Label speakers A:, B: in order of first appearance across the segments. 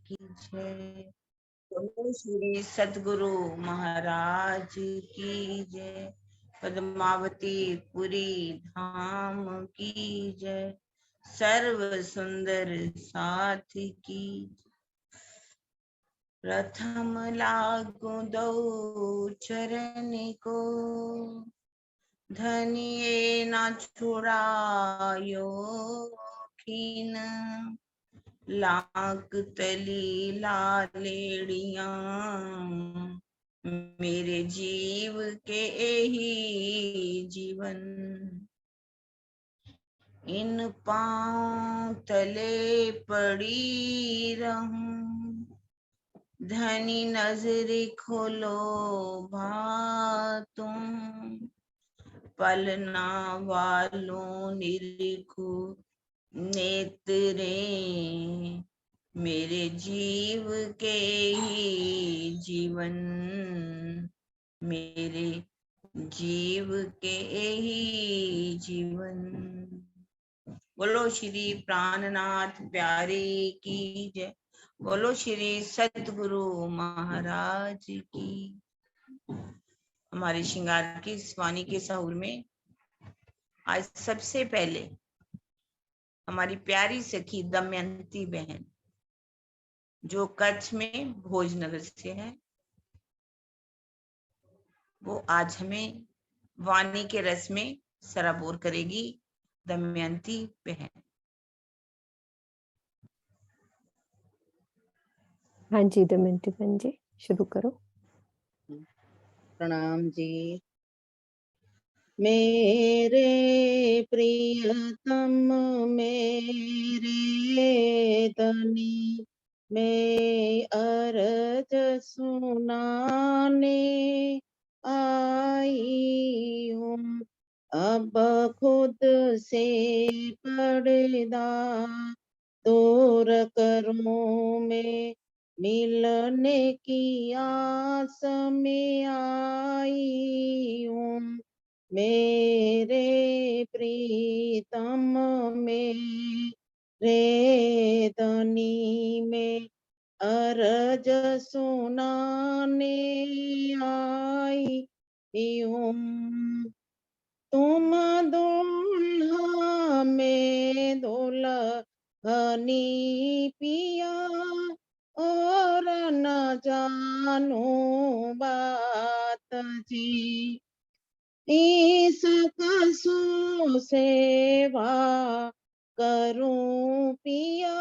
A: की जय। बोलो श्री सतगुरु महाराज की जय। पद्मावती पुरी धाम की जय। सर्व सुंदर साथ की। प्रथम लागू दो चरण को, धनिये न छुड़ायो खीन। लाख तली लालेड़िया, मेरे जीव के ही जीवन। इन पांव तले पड़ी रहूं, धनी नजर खोलो भा तुम। पलना वालों निरीखो नेत्रे, मेरे जीव के ही जीवन। मेरे जीव के ही जीवन। बोलो श्री प्राणनाथ प्यारे की जय। बोलो श्री सतगुरु महाराज की। हमारे श्रृंगार की स्वानी के सहूर में आज सबसे पहले हमारी प्यारी सखी दमयंती बहन, जो कच्छ में भोजनगर से है, वो आज हमें वाणी के रस में सराबोर करेगी। दमयंती बहन।
B: हाँ जी दमयंती बहन जी, शुरू करो।
C: प्रणाम जी। मेरे प्रियतम मेरे धनी, मैं अरज सुनाने आई हूँ। अब खुद से पर्दा दूर करूँ मैं, मिलने की आस में आई हूँ। मेरे प्रीतम मेरे धनी, में अरज सुनाने आई हूँ। तुम दूल्हा में दुल्हनी पिया, और न जानो बात जी। इस कसो सेवा करूं पिया,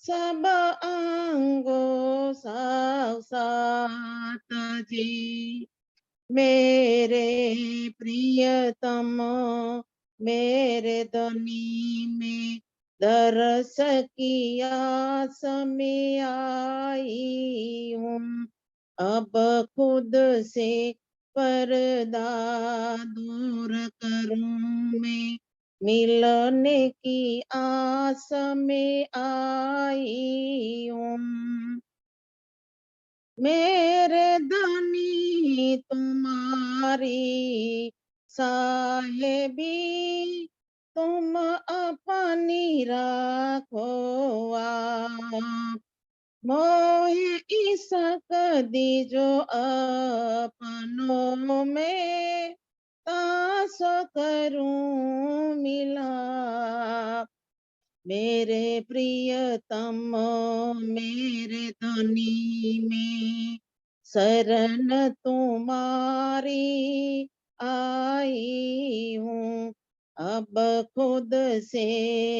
C: सब अंगो साथ जी। मेरे प्रियतम मेरे धनी, में दरस की आस में आई हूँ। अब खुद से पर्दा दूर करूं मैं, मिलने की आस में आई हूँ। मेरे धनी तुम्हारी साहेबी, तुम अपनी राखो आप। मोहे इसक दीजो अपनों में, तास करूं मिलाप। मेरे प्रियतम मेरे धनी, में शरण तुम्हारी आई हूँ। अब खुद से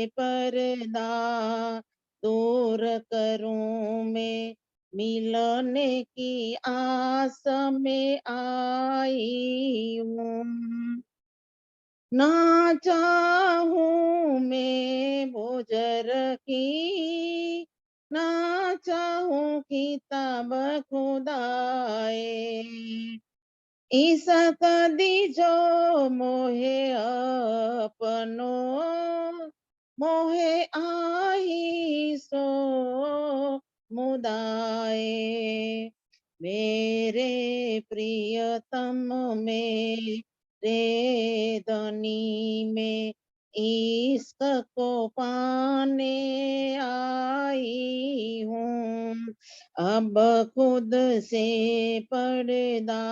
C: पर्दा दूर करूं मैं, मिलने की आस में आई हूँ। ना चाहूं मैं बोझर की, ना चाहूं किताब खुदाए। इस कदी जो मोहे अपनो, मोहे आई सो मुदाए। मेरे प्रियतम मेरे धनी, में इश्क को पाने आई हूँ। अब खुद से पर्दा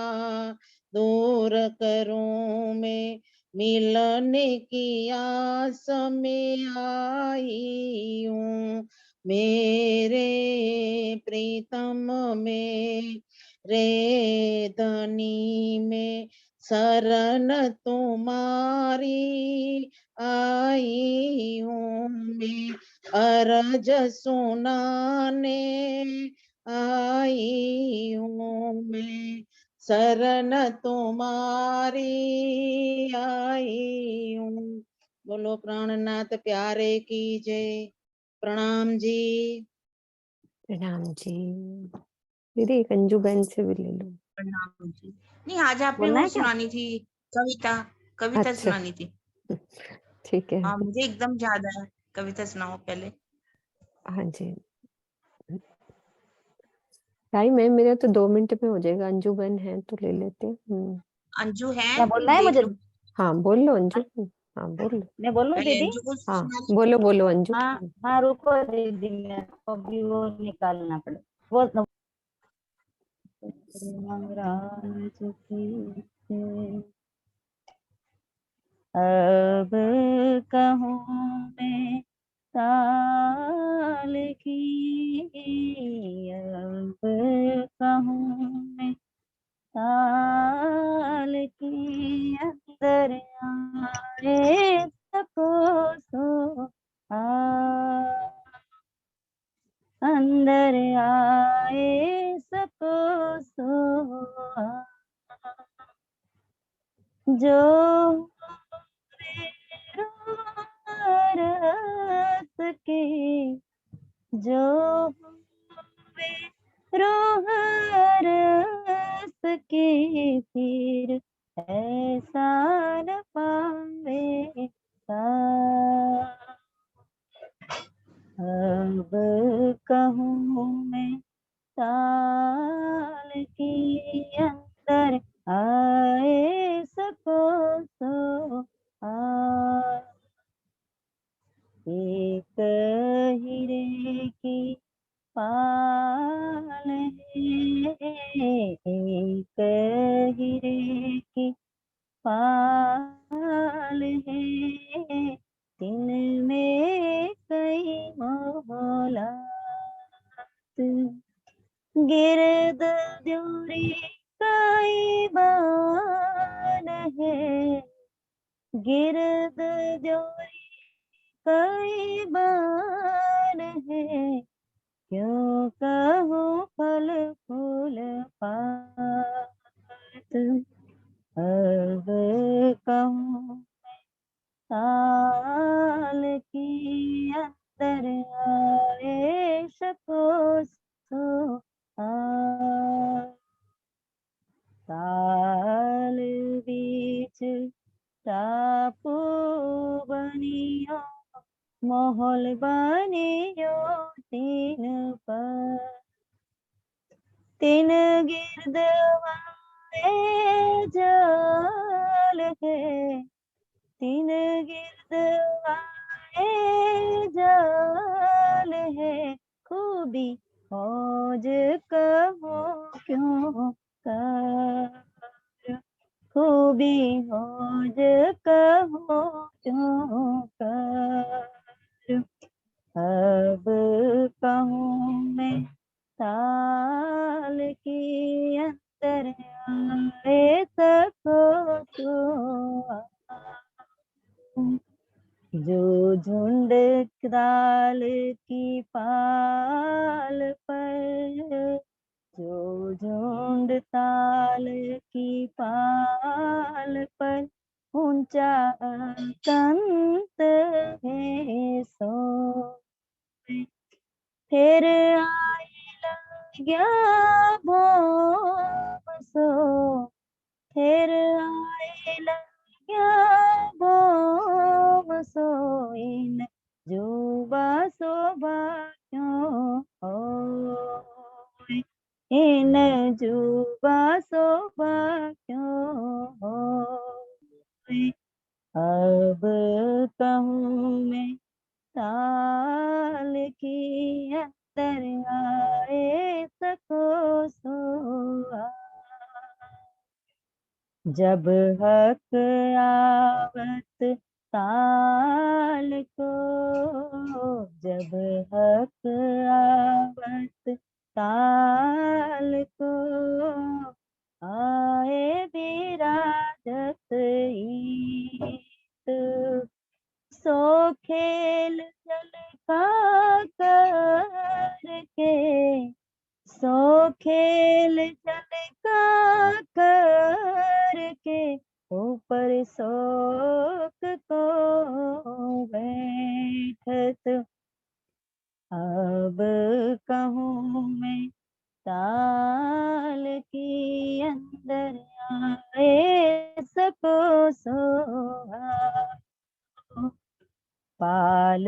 C: दूर करूं मैं, मिलने की आस में आई हूँ। मेरे प्रीतम में रे धनी में शरण तुम्हारी आई हूँ मैं, अरज सुनाने आई हूँ मैं, शरण तुम्हारी आई हूँ। बोलो प्राणनाथ प्यारे की जय। प्रणाम जी।
B: प्रणाम जी। दीदी एक अंजू बहन से भी ले लो।
A: प्रणाम जी। नहीं, आज आपने
D: बोलना
A: वो
D: है क्या?
A: सुनानी थी, कविता। कविता
B: अच्छा
A: सुनानी थी।
B: ठीक है।
A: हाँ, मुझे एकदम याद आया। कविता सुनाओ पहले।
B: हाँ जी, टाइम है मेरा तो 2 मिनट में हो जाएगा। अंजू बहन है तो ले लेते हैं।
A: अंजू है,
D: क्या बोलना है
A: देख
D: मुझे?
A: लो।
B: हाँ बोल लो अंजू। हाँ बोल लो।
D: मैं बोलूं
A: पहले
D: दीदी?
A: अंजू को
B: हाँ
A: सुना।
B: बोलो बोलो अंजू।
D: हाँ हाँ, रुको दीदी, मेरे को भी वो निकालना पड़े। वो महाराज की जय। अब कहूँ मैं ताल की, अब कहूँ मैं ताल की, अंदर आए सको सो आ, अंदर आए सको सो आ, जो रस के, जो वे रोह रस के, फिर ऐसा न पावे सा। अब कहूँ मैं ताल की, अंदर आए सको सो आ, एक हीरे की पाल है, एक हीरे की पाल है, दिन में कई मोहलात, गिरद जोरी कई बान है, गिरद जोरी कई बान है, क्यों कहूँ फल फूल पात, अब कहूँ ताल की, अंदर आए सको सो आ, ताल बीच टापू बनियो, महल बनियो तीन पर, तीन गिरद वाले जल है, तीन गिरद वाले जल है, खूबी मौज कहो क्यों कर, खूबी मौज कहो क्यों कर, अब कहूँ मैं ताल की, अंदर आए सको तो आ, जो झुंड ताल की पाल पर, जो झुंड ताल की पाल पर, ऊंचा कंत है सो, फिर आई लग्या भोम सो, फिर आई लग्या भोम सो, इन जुबा शोभा क्यों होए, इन जुबा शोभा क्यों होए, अब कहूँ मैं ताल की, अंदर आए जब हक आवत ताल को, जब हक आवत ताल को, आए विराजत ईत, सो खेल झलका करके, सो खेल झलका करके, ऊपर शोक को बैठत, अब कहूँ मैं ताल की अंदर आए सको सोहा, पाल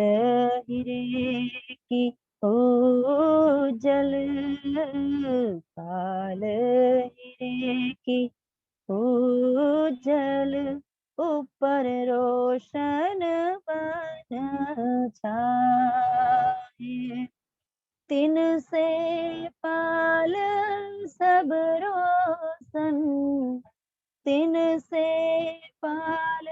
D: हिरे की जल, पाल हिरे की जल, ऊपर रोशन बन छाए, तिन से पाल सब रोशन, तिन से पाल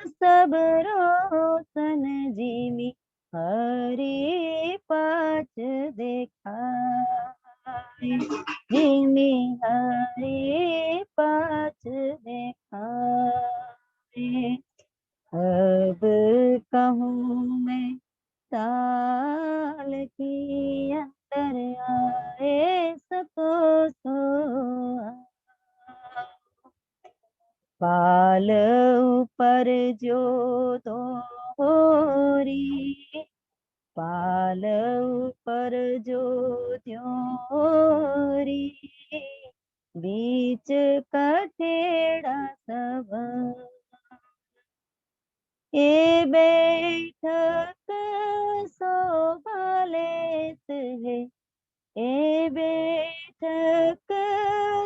D: सब रोशन, जिमी हरि पाच देखाए, जिमी हरि पाच देखाए, अब कहूँ मैं ताल की अंदर आए सको सो, पाल ऊपर जो दोहरी, पाल ऊपर जो त्योरी, बीच कठेड़ा सब, ये बैठक शोभा लेत है, ये बैठक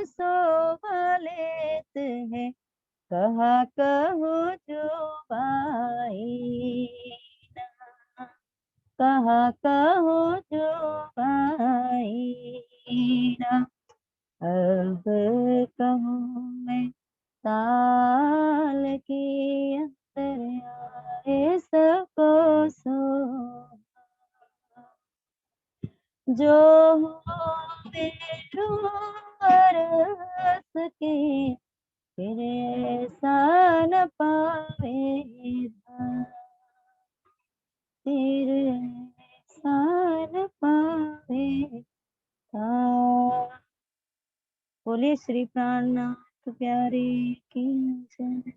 D: शोभा लेत है, कहा कहो जो भाई, कहा कहो जो भाई, अब कहूँ मैं ताल की अंदर आए सको सो, जो होवे रस की, फिर ऐसा न पावे धाम, फिर ऐसा न पावे धाम। बोलिए श्री प्राणनाथ प्यारे की जय।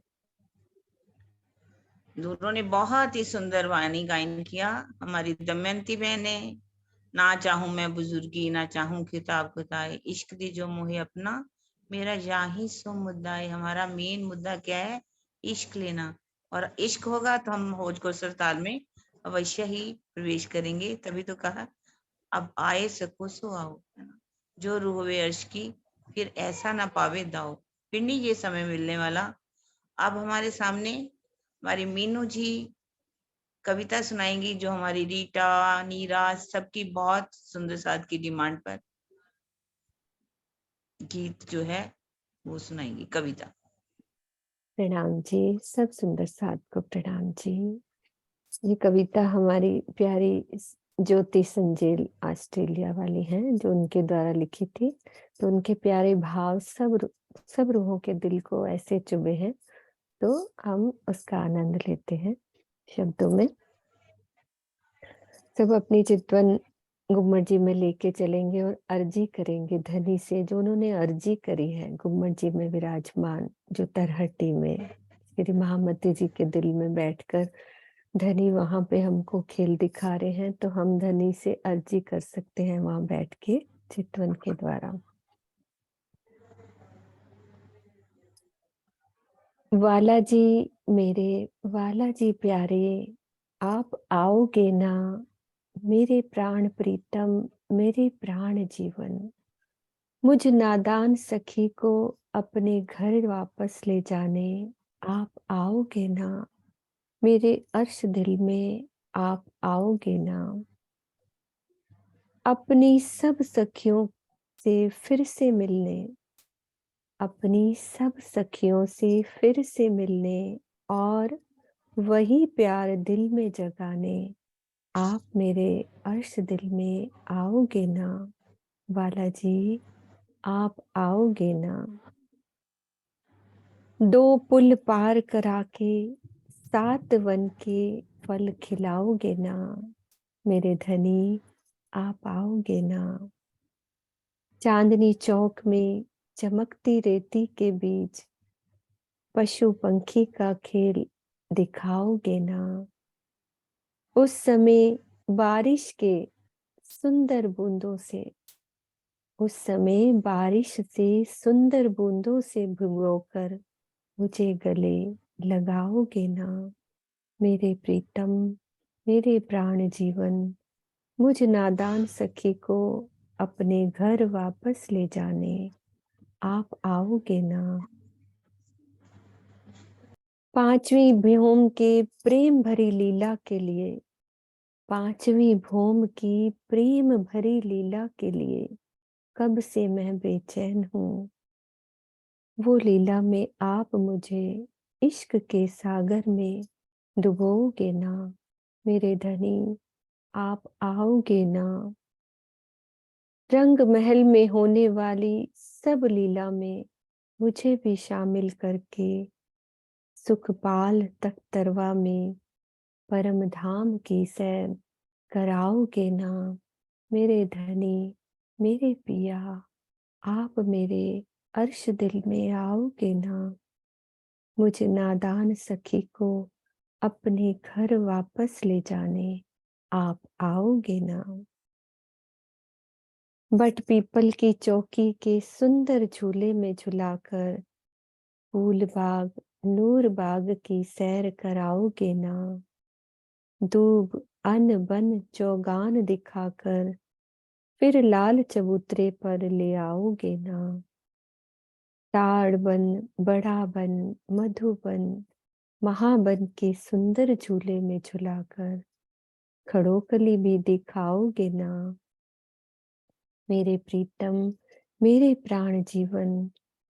A: दोनों ने बहुत ही सुंदर वाणी गायन किया। हमारी दमयंती बहन ने, ना चाहूं मैं बुजुर्गी ना चाहूं खिताब खुदाए, इश्क दी जो मुहे अपना मेरा याही सो मुद्दा है। हमारा मेन मुद्दा क्या है? इश्क लेना। और इश्क होगा तो हम होज को सरताल में अवश्य ही प्रवेश करेंगे। तभी तो कहा अब आए सको सो आओ, है ना? जो रूहवे अर्श की फिर ऐसा ना पावे दाओ। फिर नहीं ये समय मिलने वाला। अब हमारे सामने हमारी मीनू जी कविता सुनाएंगी, जो हमारी रीटा, नीरज सबकी बहुत सुंदर साथ की डिमांड पर गीत जो है वो सुनाएंगी कविता।
B: प्रणाम जी, सब सुंदर साथ को प्रणाम जी। ये कविता हमारी प्यारी ज्योति संजेल ऑस्ट्रेलिया वाली हैं, जो उनके द्वारा लिखी थी। तो उनके प्यारे भाव सब रूहों के दिल को ऐसे चुभे हैं, तो हम उसका आनंद लेते हैं शब्दों में। सब अपनी चितवन गुम्मट जी में लेके चलेंगे और अर्जी करेंगे धनी से, जो उन्होंने अर्जी करी है गुम्मट जी में विराजमान, जो तरहटी में श्री महामती जी के दिल में बैठकर धनी वहां पे हमको खेल दिखा रहे हैं। तो हम धनी से अर्जी कर सकते हैं वहां बैठ के चितवन के द्वारा। वाला जी मेरे, वाला जी प्यारे, आप आओगे ना मेरे प्राण प्रीतम, मेरे प्राण जीवन। मुझ नादान सखी को अपने घर वापस ले जाने आप आओगे ना, मेरे अर्श दिल में आप आओगे ना। अपनी सब सखियों से फिर से मिलने अपनी सब सखियों से फिर से मिलने और वही प्यार दिल में जगाने आप मेरे अर्श दिल में आओगे ना वाला जी, आप आओगे ना। 2 पुल पार करा के 7 वन के फल खिलाओगे ना मेरे धनी, आप आओगे ना। चांदनी चौक में चमकती रेती के बीच पशु पंखी का खेल दिखाओगे ना। उस समय बारिश के सुंदर बूंदों से, उस समय बारिश से सुंदर बूंदों से भिगोकर मुझे गले लगाओगे ना मेरे प्रीतम, मेरे प्राण जीवन। मुझ नादान सखी को अपने घर वापस ले जाने आप आओगे ना। 5वीं भौम के प्रेम भरी लीला के लिए, 5वीं भौम की प्रेम भरी लीला के लिए कब से मैं बेचैन हूँ। वो लीला में आप मुझे इश्क के सागर में डुबोगे ना मेरे धनी, आप आओगे ना। रंग महल में होने वाली सब लीला में मुझे भी शामिल करके सुखपाल तख्तरवा में परम धाम की सैर कराओगे ना मेरे धनी, मेरे पिया। आप मेरे अर्श दिल में आओगे ना। मुझ नादान सखी को अपने घर वापस ले जाने आप आओगे ना। बट पीपल की चौकी के सुंदर झूले में झुलाकर फूल बाग नूर बाग की सैर कराओगे ना। दूब अन बन चौगान दिखाकर फिर लाल चबूतरे पर ले आओगे ना। ताड़ बन, बड़ा बन, मधुबन, महाबन के सुंदर झूले में झुलाकर खड़ोकली भी दिखाओगे ना मेरे प्रीतम, मेरे प्राण जीवन।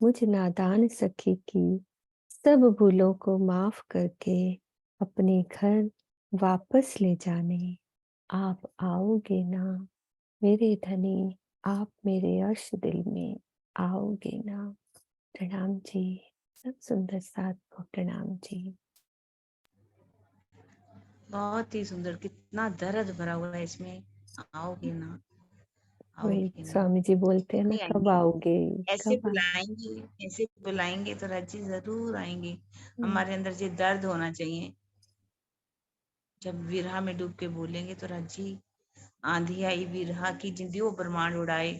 B: मुझ नादान सखी की सब भूलों को माफ करके अपने घर वापस ले जाने आप आओगे ना मेरे धनी, आप मेरे अर्श दिल में आओगे ना। प्रणाम जी, सब सुंदर साथ को प्रणाम जी।
A: बहुत ही सुंदर, कितना दर्द भरा हुआ है इसमें। आओगे ना,
B: वही
A: आओगे ना,
B: स्वामी जी बोलते हैं ना,
A: नहीं
B: कब
A: आएंगे।
B: आओगे,
A: ऐसे
B: कब
A: बुलाएंगे, ऐसे बुलाएंगे तो राजी जरूर आएंगे।
B: आओगे।
A: हमारे अंदर ये दर्द होना चाहिए। जब विरहा में डूब के बोलेंगे तो राजी, आंधी आई विरहा की जिंदियों ब्रह्मांड उड़ाए,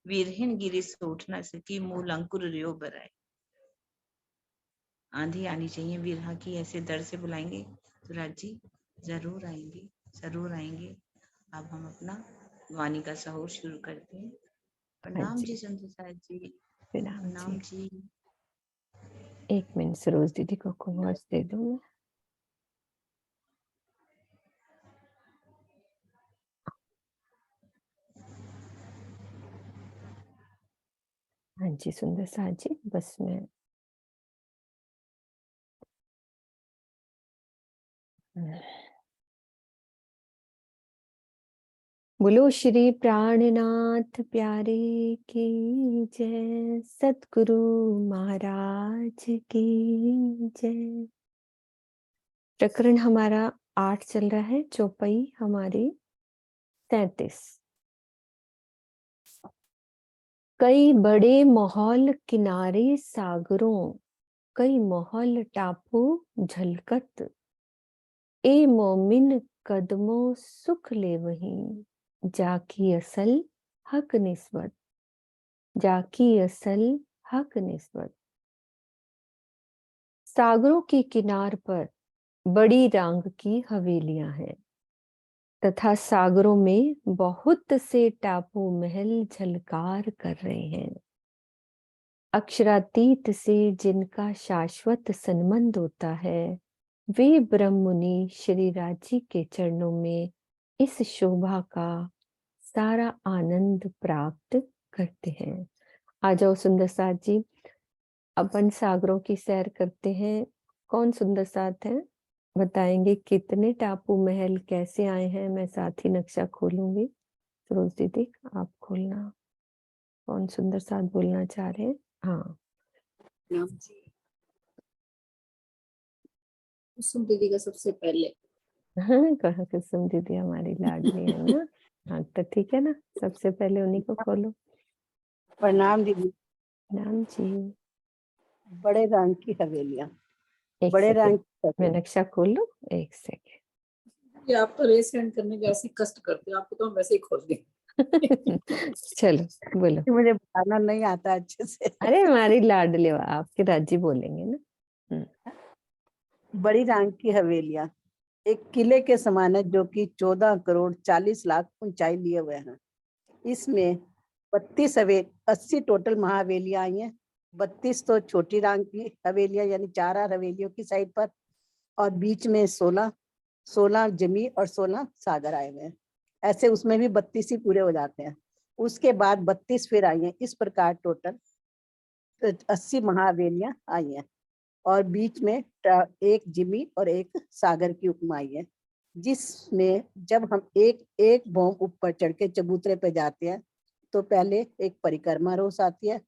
A: वीरहीन गिरी से उठ न सकी, मूल अंकुर रियो बराए। आंधी आनी चाहिए विरहा की, ऐसे दर्द से बुलाएंगे तो राजी जरूर आएंगे, जरूर आएंगे। अब हम अपना वाणी का सहूर शुरू करते हैं।
B: हाँ
A: प्रणाम
B: जी,
A: जी संत साहिब जी,
B: प्रणाम
A: प्रणाम
B: जी।
A: जी।
B: 1 मिनट सरोज दीदी को कुमार दे दूँ मैं। हाँ जी सुंदर साथ जी, बस मैं बोलो श्री प्राणनाथ प्यारे की जय, सतगुरु महाराज की जय। प्रकरण हमारा 8 चल रहा है, चौपाई हमारी 33। कई बड़े माहौल किनारे सागरों, कई माहौल टापू झलकत, ए मोमिन कदमों सुख ले वहीं, जाकी असल हक निस्बत, जाकी असल हक निस्बत। सागरों के किनार पर बड़ी रांग की हवेलियां हैं तथा सागरों में बहुत से टापू महल झलकार कर रहे हैं। अक्षरातीत से जिनका शाश्वत संबंध होता है, वे ब्रह्म मुनि श्री राजी के चरणों में इस शोभा का सारा आनंद प्राप्त करते हैं। आ जाओ सुंदर साथ जी, अपन सागरों की सैर करते हैं। कौन सुंदर साथ है, बताएंगे कितने टापू महल कैसे आए हैं। मैं साथ ही नक्शा खोलूंगी। सरोज दीदी आप खोलना, कौन सुंदर साथ बोलना चाह रहे हैं। हाँ
E: कुसुम दीदी का सबसे पहले।
B: हाँ, कहा कुसुम दीदी हमारी लाडली है ना। हाँ तो ठीक है ना, सबसे पहले उन्हीं को खोलो।
F: प्रणाम दीदी।
B: नाम जी,
F: बड़े रंग की हवेलियां,
B: एक
F: बड़े
B: सेकंड
F: रंग की
B: मैं
F: हवेलियां।
B: नक्शा खोल लूं, एक सेकंड।
E: ये आप तो रेस हैंड करने के ऐसे कष्ट करते हो, आपको तो हम वैसे ही खोल दें।
B: चलो बोलो।
F: मुझे बताना नहीं आता अच्छे से।
B: अरे हमारी लाडली, आपके राजी बोलेंगे ना।
F: बड़ी रंग की हवेलियां एक किले के समान है, जो कि 14 करोड़ 40 लाख ऊंचाई लिए हुए हैं। इसमें 80 टोटल महाहवेलियां आई हैं। 32 तो छोटी रंग की हवेलियां, यानी 4 हवेलियों की साइड पर, और बीच में 16 जमी और 16 सागर आए हुए हैं। ऐसे उसमें भी 32 ही पूरे हो जाते हैं। उसके बाद 32 फिर आई हैं। इस प्रकार टोटल 80 महाहवेलियां आई हैं। और बीच में एक जिमी और एक सागर की उपमा आई है, जिसमें जब हम एक एक भौम ऊपर चढ़ के चबूतरे पे जाते हैं तो पहले एक परिक्रमा रोस आती है।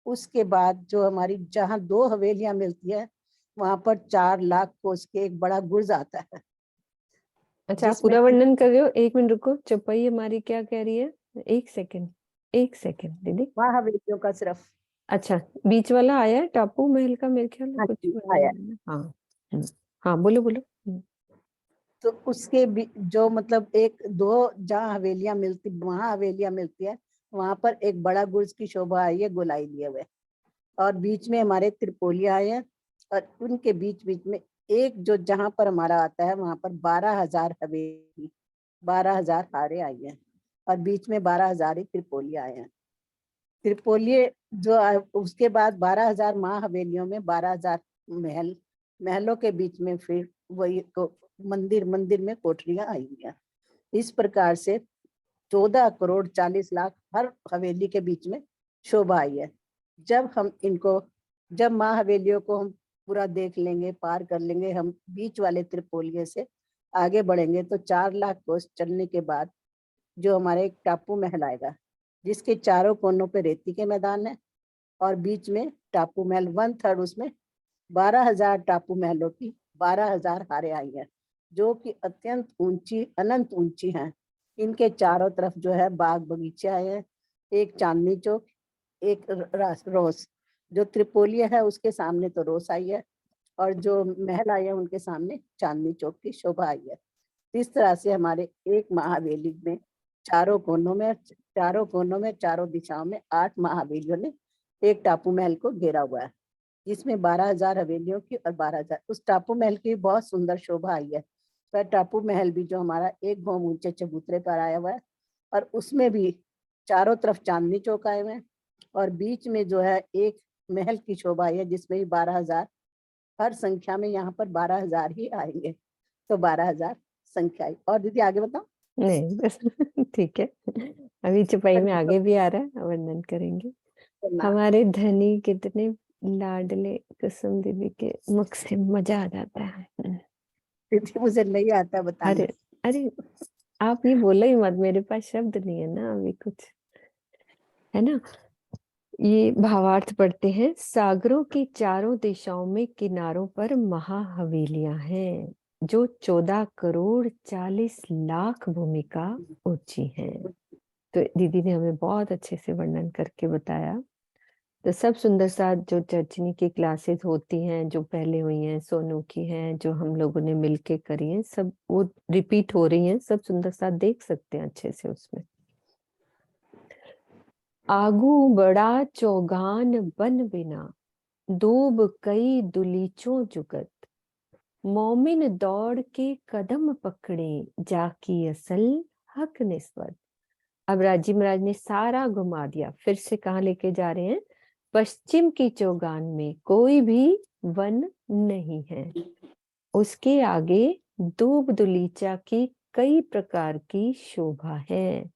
F: उसके बाद जो हमारी जहाँ 2 हवेलियां मिलती है, वहां पर 4 लाख कोस के एक बड़ा गुर्ज आता है,
B: अच्छा आप
F: जिसमें
B: पूरा वर्णन कर रहे हो, एक मिनट रुको। चौपाई हमारी क्या कह रही है, एक सेकंड, एक सेकंड दीदी।
F: वहाँ हवेलियों का सिर्फ।
B: अच्छा बीच वाला आया है टापू महल का, मेरे ख्याल में
F: हाँ
B: कुछ
F: जी,
B: वर्णन
F: आया।
B: है ना। हाँ हाँ बोलो बोलो।
F: तो उसके जो मतलब एक दो जहाँ हवेलियां मिलती, वहाँ हवेलियां मिलती है, वहां पर एक बड़ा गुर्ज की शोभा आई है गोलाई लिए हुए, और बीच में हमारे त्रिपोलिया आए हैं। और उनके बीच बीच में एक जो जहां पर हमारा आता है, वहां पर 12,000 हवेली, 12,000 हारे आई हैं, और बीच में 12,000 ही त्रिपोलिया आए हैं। त्रिपोलिये जो उसके बाद 12,000 माँ हवेलियों में 12,000 महल, महलों के बीच में फिर वही मंदिर, मंदिर में कोठरियां आई हुई हैं। इस प्रकार से 14 करोड़ 40 लाख हर हवेली के बीच में शोभा आई है। जब हम इनको, जब माँ हवेलियों को हम पूरा देख लेंगे, पार कर लेंगे, हम बीच वाले त्रिपोलिये से आगे बढ़ेंगे तो 4 लाख कोस चलने के बाद जो हमारे एक टापू महल आएगा, जिसके चारों कोनों पे रेती के मैदान है, और बीच में टापू महल 1/3 उसमें 12,000 टापू महलों की 12,000 हारे आई है, जो कि अत्यंत ऊंची, अनंत ऊंची हैं। इनके चारों तरफ जो है बाग बगीचे आए हैं। एक चांदनी चौक, एक रोस, जो त्रिपोलिया है उसके सामने तो रोस आई है, और जो महल आए हैं उनके सामने चांदनी चौक की शोभा आई है। इस तरह से हमारे एक महावेली में चारों कोनों में, चारों दिशाओं में 8 महावेलियों ने एक टापू महल को घेरा हुआ है, जिसमें 12,000 हवेलियों की और 12,000, उस टापू महल की बहुत सुंदर शोभा आई है। पर टापू महल भी जो हमारा एक भौम ऊंचे चबूतरे पर आया हुआ है, और उसमें भी चारों तरफ चांदनी चौक आए हुए हैं, और बीच में जो है एक महल की शोभा आई है, जिसमें भी 12,000, हर संख्या में यहाँ पर 12,000 ही आएंगे, तो 12,000 संख्या आई। और दीदी आगे बताओ।
B: नहीं बस ठीक है, अभी चौपाई में आगे भी आ रहा है, वर्णन करेंगे। हमारे धनी कितने लाडले, कुसुम दीदी के मुख से मजा आ जाता है।
F: दीदी मुझे नहीं आता बताना।
B: अरे अरे आप ये बोलो ही मत, मेरे पास शब्द नहीं है ना अभी कुछ, है ना। ये भावार्थ पढ़ते हैं। सागरों की चारों दिशाओं में किनारों पर महाहवेलियां हैं, जो 14 करोड़ 40 लाख भूमि का ऊंची हैं। तो दीदी ने हमें बहुत अच्छे से वर्णन करके बताया। तो सब सुंदर साथ जो चर्चनी की क्लासेस होती हैं, जो पहले हुई हैं, सोनू की हैं, जो हम लोगों ने मिलके करी हैं, सब वो रिपीट हो रही हैं। सब सुंदर साथ देख सकते हैं अच्छे से उसमें। आगू बड़ा चौगान बन बिना, दूब कई दुलीचों जुगत, मोमिन दौड़ के कदम पकड़े, जाकी असल हक निस्बत। अब राजी महाराज ने सारा घुमा दिया, फिर से कहाँ लेके जा रहे हैं। पश्चिम की चौगान में कोई भी वन नहीं है, उसके आगे दूब दुलीचा की कई प्रकार की शोभा है,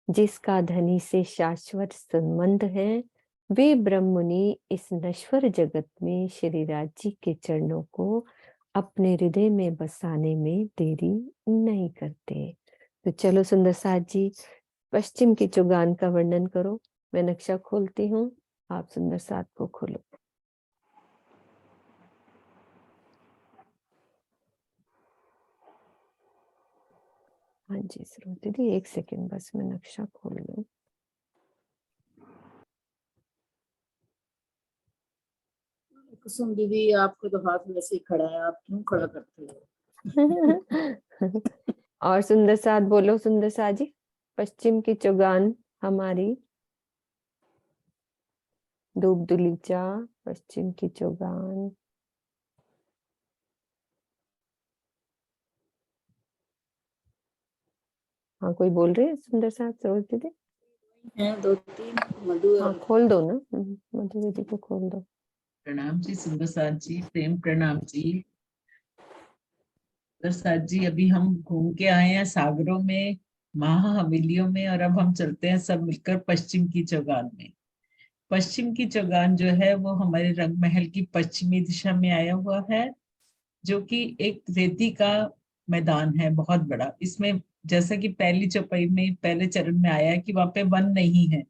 B: जिसका धनी से शाश्वत संबंध है, वे ब्रह्ममुनि इस नश्वर जगत में श्री राज जी के चरणों को अपने हृदय में बसाने में देरी नहीं करते। तो चलो सुंदर साथ जी, पश्चिम की चुगान का वर्णन करो। मैं नक्शा खोलती हूँ, आप सुंदर साथ को खोलो। हाँ जी श्रुति दीदी, एक सेकेंड बस, मैं नक्शा खोल लूं।
E: कुसुम दीदी, आपको तो हाथ वैसे ही खड़ा है, आप क्यों खड़ा करते हो?
B: और सुंदर साथ बोलो, सुंदर साथ जी, पश्चिम की चुगान हमारी धूप दुलीचा, पश्चिम की चुगान। हाँ कोई बोल रहे हैं सुंदर साथ, सरोज दीदी?
E: हैं दो तीन, मधु
B: हाँ
E: और
B: खोल दो ना, मधु दीदी को खोल दो।
G: प्रणाम जी सुंदर साथ जी, प्रेम प्रणाम जी। सुंदर साथ जी, अभी हम घूम के आए हैं सागरों में, महा हवेलियों में, और अब हम चलते हैं सब मिलकर पश्चिम की चौगान में। पश्चिम की चौगान जो है वो हमारे रंग महल की पश्चिमी दिशा में आया हुआ है, जो कि एक रेती का मैदान है बहुत बड़ा। इसमें जैसा कि पहली चौपाई में पहले चरण में आया है कि वहां पे वन नहीं है,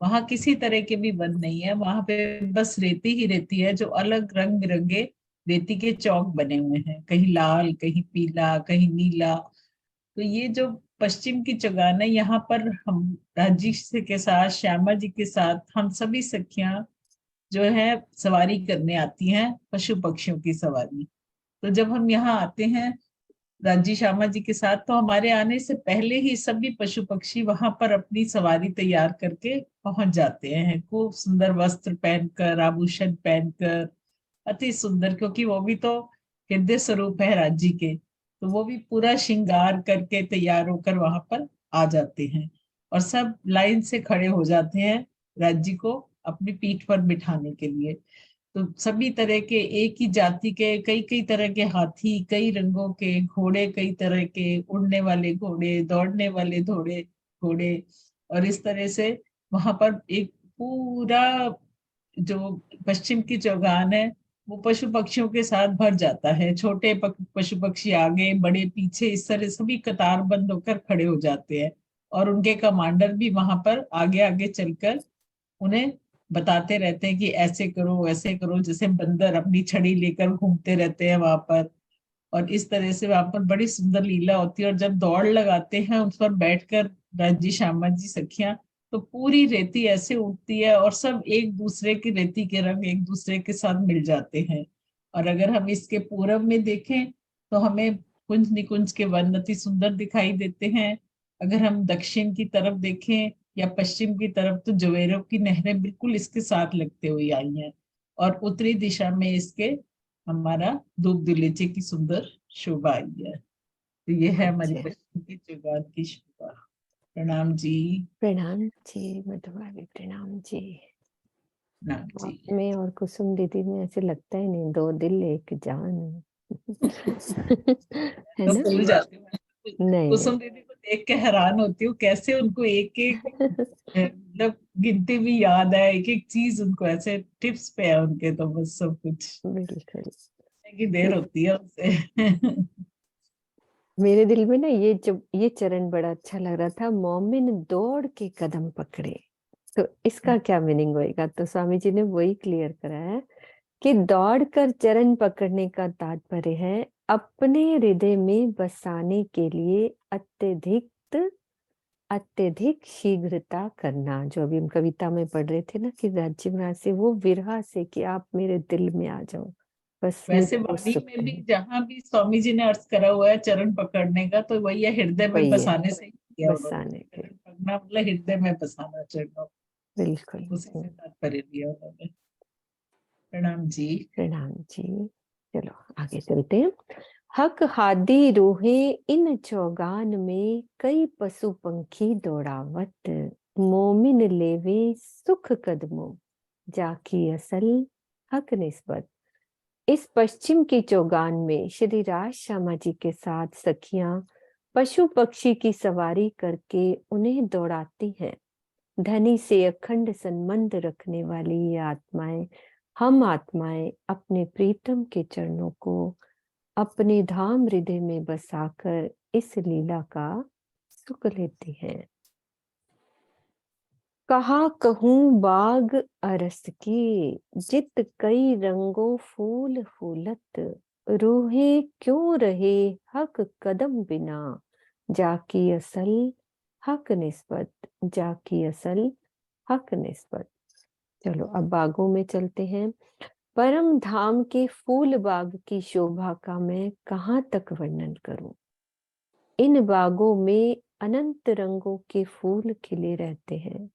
G: वहां किसी तरह के भी वन नहीं है, वहां पे बस रेती ही रेती है, जो अलग रंग बिरंगे रेती के चौक बने हुए हैं, कहीं लाल, कहीं पीला, कहीं नीला। तो ये जो पश्चिम की चौगान है, यहाँ पर हम राजी के साथ, श्यामा जी के साथ, हम सभी सखियां जो है सवारी करने आती हैं, पशु पक्षियों की सवारी। तो जब हम यहाँ आते हैं राजी श्यामा जी के साथ, तो हमारे आने से पहले ही सभी पशु पक्षी वहां पर अपनी सवारी तैयार करके पहुंच जाते हैं, खूब सुंदर वस्त्र पहनकर, आभूषण पहनकर, अति सुंदर, क्योंकि वो भी तो हृदय स्वरूप है राज्य के। तो वो भी पूरा श्रृंगार करके तैयार होकर वहां पर आ जाते हैं, और सब लाइन से खड़े हो जाते हैं राज्य को अपनी पीठ पर बिठाने के लिए। तो सभी तरह के, एक ही जाति के कई कई तरह के हाथी, कई रंगों के घोड़े, कई तरह के उड़ने वाले घोड़े, दौड़ने वाले घोड़े, और इस तरह से वहां पर एक पूरा जो पश्चिम की चौगान है वो पशु पक्षियों के साथ भर जाता है। छोटे पशु पक्षी आगे, बड़े पीछे, इस तरह सभी कतारबंद होकर खड़े हो जाते हैं, और उनके कमांडर भी वहां पर आगे आगे चलकर उन्हें बताते रहते हैं कि ऐसे करो वैसे करो, जैसे बंदर अपनी छड़ी लेकर घूमते रहते हैं वहां पर। और इस तरह से वहां पर बड़ी सुंदर लीला होती है, और जब दौड़ लगाते हैं उस पर बैठकर राजी श्यामा जी सखियां, तो पूरी रेती ऐसे उठती है, और सब एक दूसरे की रेती के रंग एक दूसरे के साथ मिल जाते हैं। और अगर हम इसके पूरब में देखें तो हमें कुंज निकुंज के वन अति सुंदर दिखाई देते हैं। अगर हम दक्षिण की तरफ देखें या पश्चिम की तरफ, तो ज्वेरों की नहरें बिल्कुल इसके साथ लगते हुए आई हैं, और उत्तरी दिशा में इसके हमारा धूप दुलेचे की सुंदर शोभा आई है। तो ये है हमारी
B: अच्छा।
G: पश्चिम की चौगान की शोभा। प्रणाम जी।
B: प्रणाम जी मधुभाभी, प्रणाम जी।
G: प्रणाम
B: आप
G: जी।
B: में और कुसुम दीदी में ऐसे लगता ही नहीं, दो दिल एक जान। है
G: तो
B: ना?
G: भूल जाती हूँ,
B: नहीं नहीं।
G: कुसुम दीदी को देख के हैरान होती हूँ, कैसे उनको एक एक मतलब गिनती भी याद है, एक एक चीज उनको ऐसे टिप्स पे है उनके, तो बस सब कुछ
B: बिल्कुल।
G: की देर होती है उनसे।
B: मेरे दिल में ना ये जब ये चरण बड़ा अच्छा लग रहा था, मोमिन दौड़ के कदम पकड़े, तो इसका क्या मीनिंग होएगा? तो स्वामी जी ने वही क्लियर करा है कि दौड़कर चरण पकड़ने का तात्पर्य है अपने हृदय में बसाने के लिए अत्यधिक शीघ्रता करना। जो अभी हम कविता में पढ़ रहे थे ना कि राज्य में से वो विरह से कि आप मेरे दिल में आ जाओ, बस
G: वैसे
B: मुझे वो
G: वाणी
B: सुख
G: में भी
B: है।
G: जहां भी स्वामी जी ने अर्थ करा हुआ है चरण पकड़ने का, तो वही है हृदय में
B: वही है,
G: बसाने से ही किया उन्होंने।
B: बसाने के।
G: चरण पकड़ना मतलब हृदय में बसाना चरणों,
B: बिल्कुल।
G: उसी से तात्पर्य लिया उन्होंने। प्रणाम जी।
B: प्रणाम जी। चलो आगे चलते हैं। हक हादी रूहे इन चौगान में, कई पशु पंखी दौड़ावत, मोमिन लेवे सुख कदमों, जाकी असल हक निस्बत। इस पश्चिम की चौगान में श्री राज श्यामा जी के साथ सखियां पशु पक्षी की सवारी करके उन्हें दौड़ाती हैं, धनी से अखंड संबंध रखने वाली ये आत्माएं, हम आत्माएं अपने प्रीतम के चरणों को अपने धाम हृदय में बसाकर इस लीला का सुख लेती हैं। कहा कहूँ बाग अरस की, जित कई रंगों फूल फूलत, रूहे क्यों रहे हक कदम बिना, जाकी असल हक निस्बत, जाकी असल हक निस्बत। चलो अब बागों में चलते हैं। परम धाम के फूल बाग की शोभा का मैं कहाँ तक वर्णन करूं। इन बागों में अनंत रंगों के फूल खिले रहते हैं।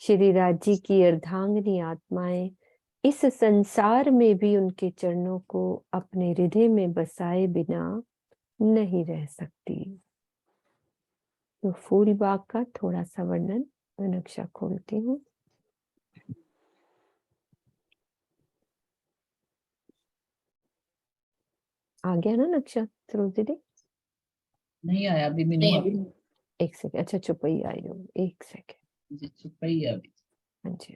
B: श्री राज जी की अर्धांगिनी आत्माएं इस संसार में भी उनके चरणों को अपने हृदय में बसाए बिना नहीं रह सकती। तो फूल बाग का थोड़ा सा वर्णन मैं नक्शा खोलती हूँ। आ गया ना नक्शा सरोज दीदी?
G: नहीं आया अभी
E: नहीं
G: मैंने
E: अभी
B: एक सेकंड, अच्छा चुपई आई हो, एक सेकंड।
G: छुपाई है अभी।
B: हाँ जी,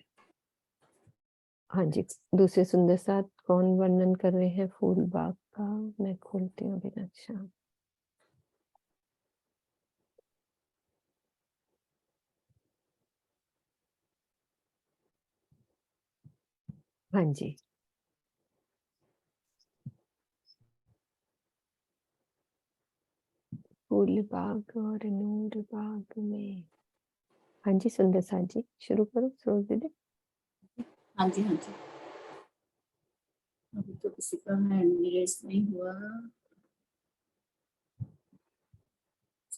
B: हाँ जी। दूसरे सुंदर साथ कौन वर्णन कर रहे हैं फूल बाग का? मैं खोलती हूँ अभी नक्शा। हाँ जी, फूल बाग और नूर बाग में। हाँ जी सुंदर साथ जी, शुरू करो सरोज दीदी।
E: हाँ जी हाँ जी। अभी तो किसी का हैंड रेस नहीं हुआ।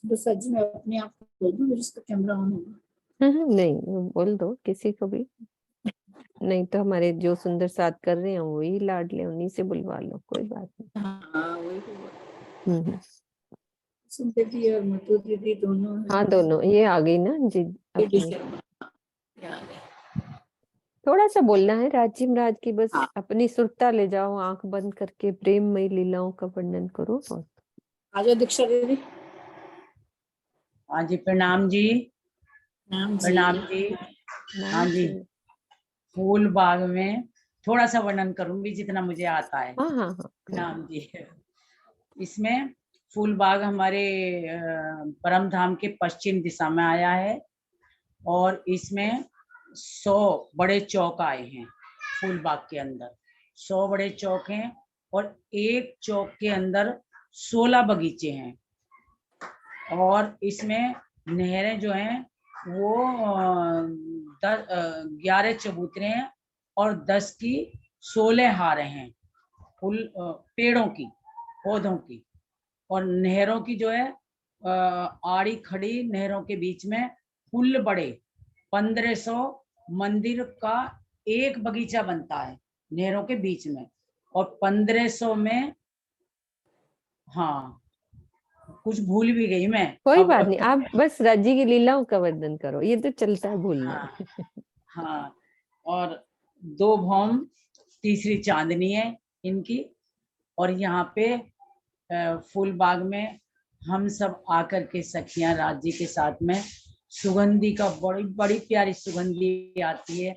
E: तो सर जी मैं अपने आप को बोल दूं, मेरे इसका कैमरा ऑन होगा।
B: नहीं बोल दो किसी को भी, नहीं तो हमारे जो सुंदर साथ कर रहे हैं वही लाडले, उन्हीं से बुलवा लो, कोई बात नहीं।
E: हाँ वही हुआ।
B: हम्म।
E: सुनते दीदी और मधु दीदी दोनों हैं।
B: हाँ दोनों ये आ गई ना जी
E: दीदी
B: अपनी।
E: शर्मा यहाँ आ गए।
B: थोड़ा सा बोलना है राजीव राज की, बस
E: हाँ।
B: अपनी सुरता ले जाओ, आंख बंद करके प्रेममयी लीलाओं का वर्णन करो। और
E: आ जाओ दीक्षा दीदी।
A: हाँ जी, प्रणाम जी।
E: नाम जी।
A: प्रणाम जी। हाँ जी, फूल बाग में थोड़ा सा वर्णन करूंगी जितना मुझे आता है।
B: हाँ हाँ हाँ
A: प्रणाम जी। इसमें फूल बाग हमारे परम धाम के पश्चिम दिशा में आया है और इसमें 100 बड़े चौक आए हैं। फूल बाग के अंदर 100 बड़े चौक हैं और एक चौक के अंदर 16 बगीचे हैं और इसमें नहरें जो हैं वो 11 चबूतरे हैं और 10 की 16 हारें हैं फूल पेड़ों की, पौधों की। और नहरों की जो है आड़ी खड़ी नहरों के बीच में फूल बड़े 1500 मंदिर का एक बगीचा बनता है नहरों के बीच में। और 1500 में, हाँ कुछ भूल भी गई मैं।
B: कोई
A: अब
B: बात नहीं, आप बस राजी की लीलाओं का वर्णन करो, ये तो चलता है भूलना।
A: हाँ, हाँ। और 2 भौम तीसरी चांदनी है इनकी। और यहाँ पे फूल बाग में हम सब आकर के सखियां राज्य के साथ में सुगंधी का बड़ी बड़ी प्यारी सुगंधी आती है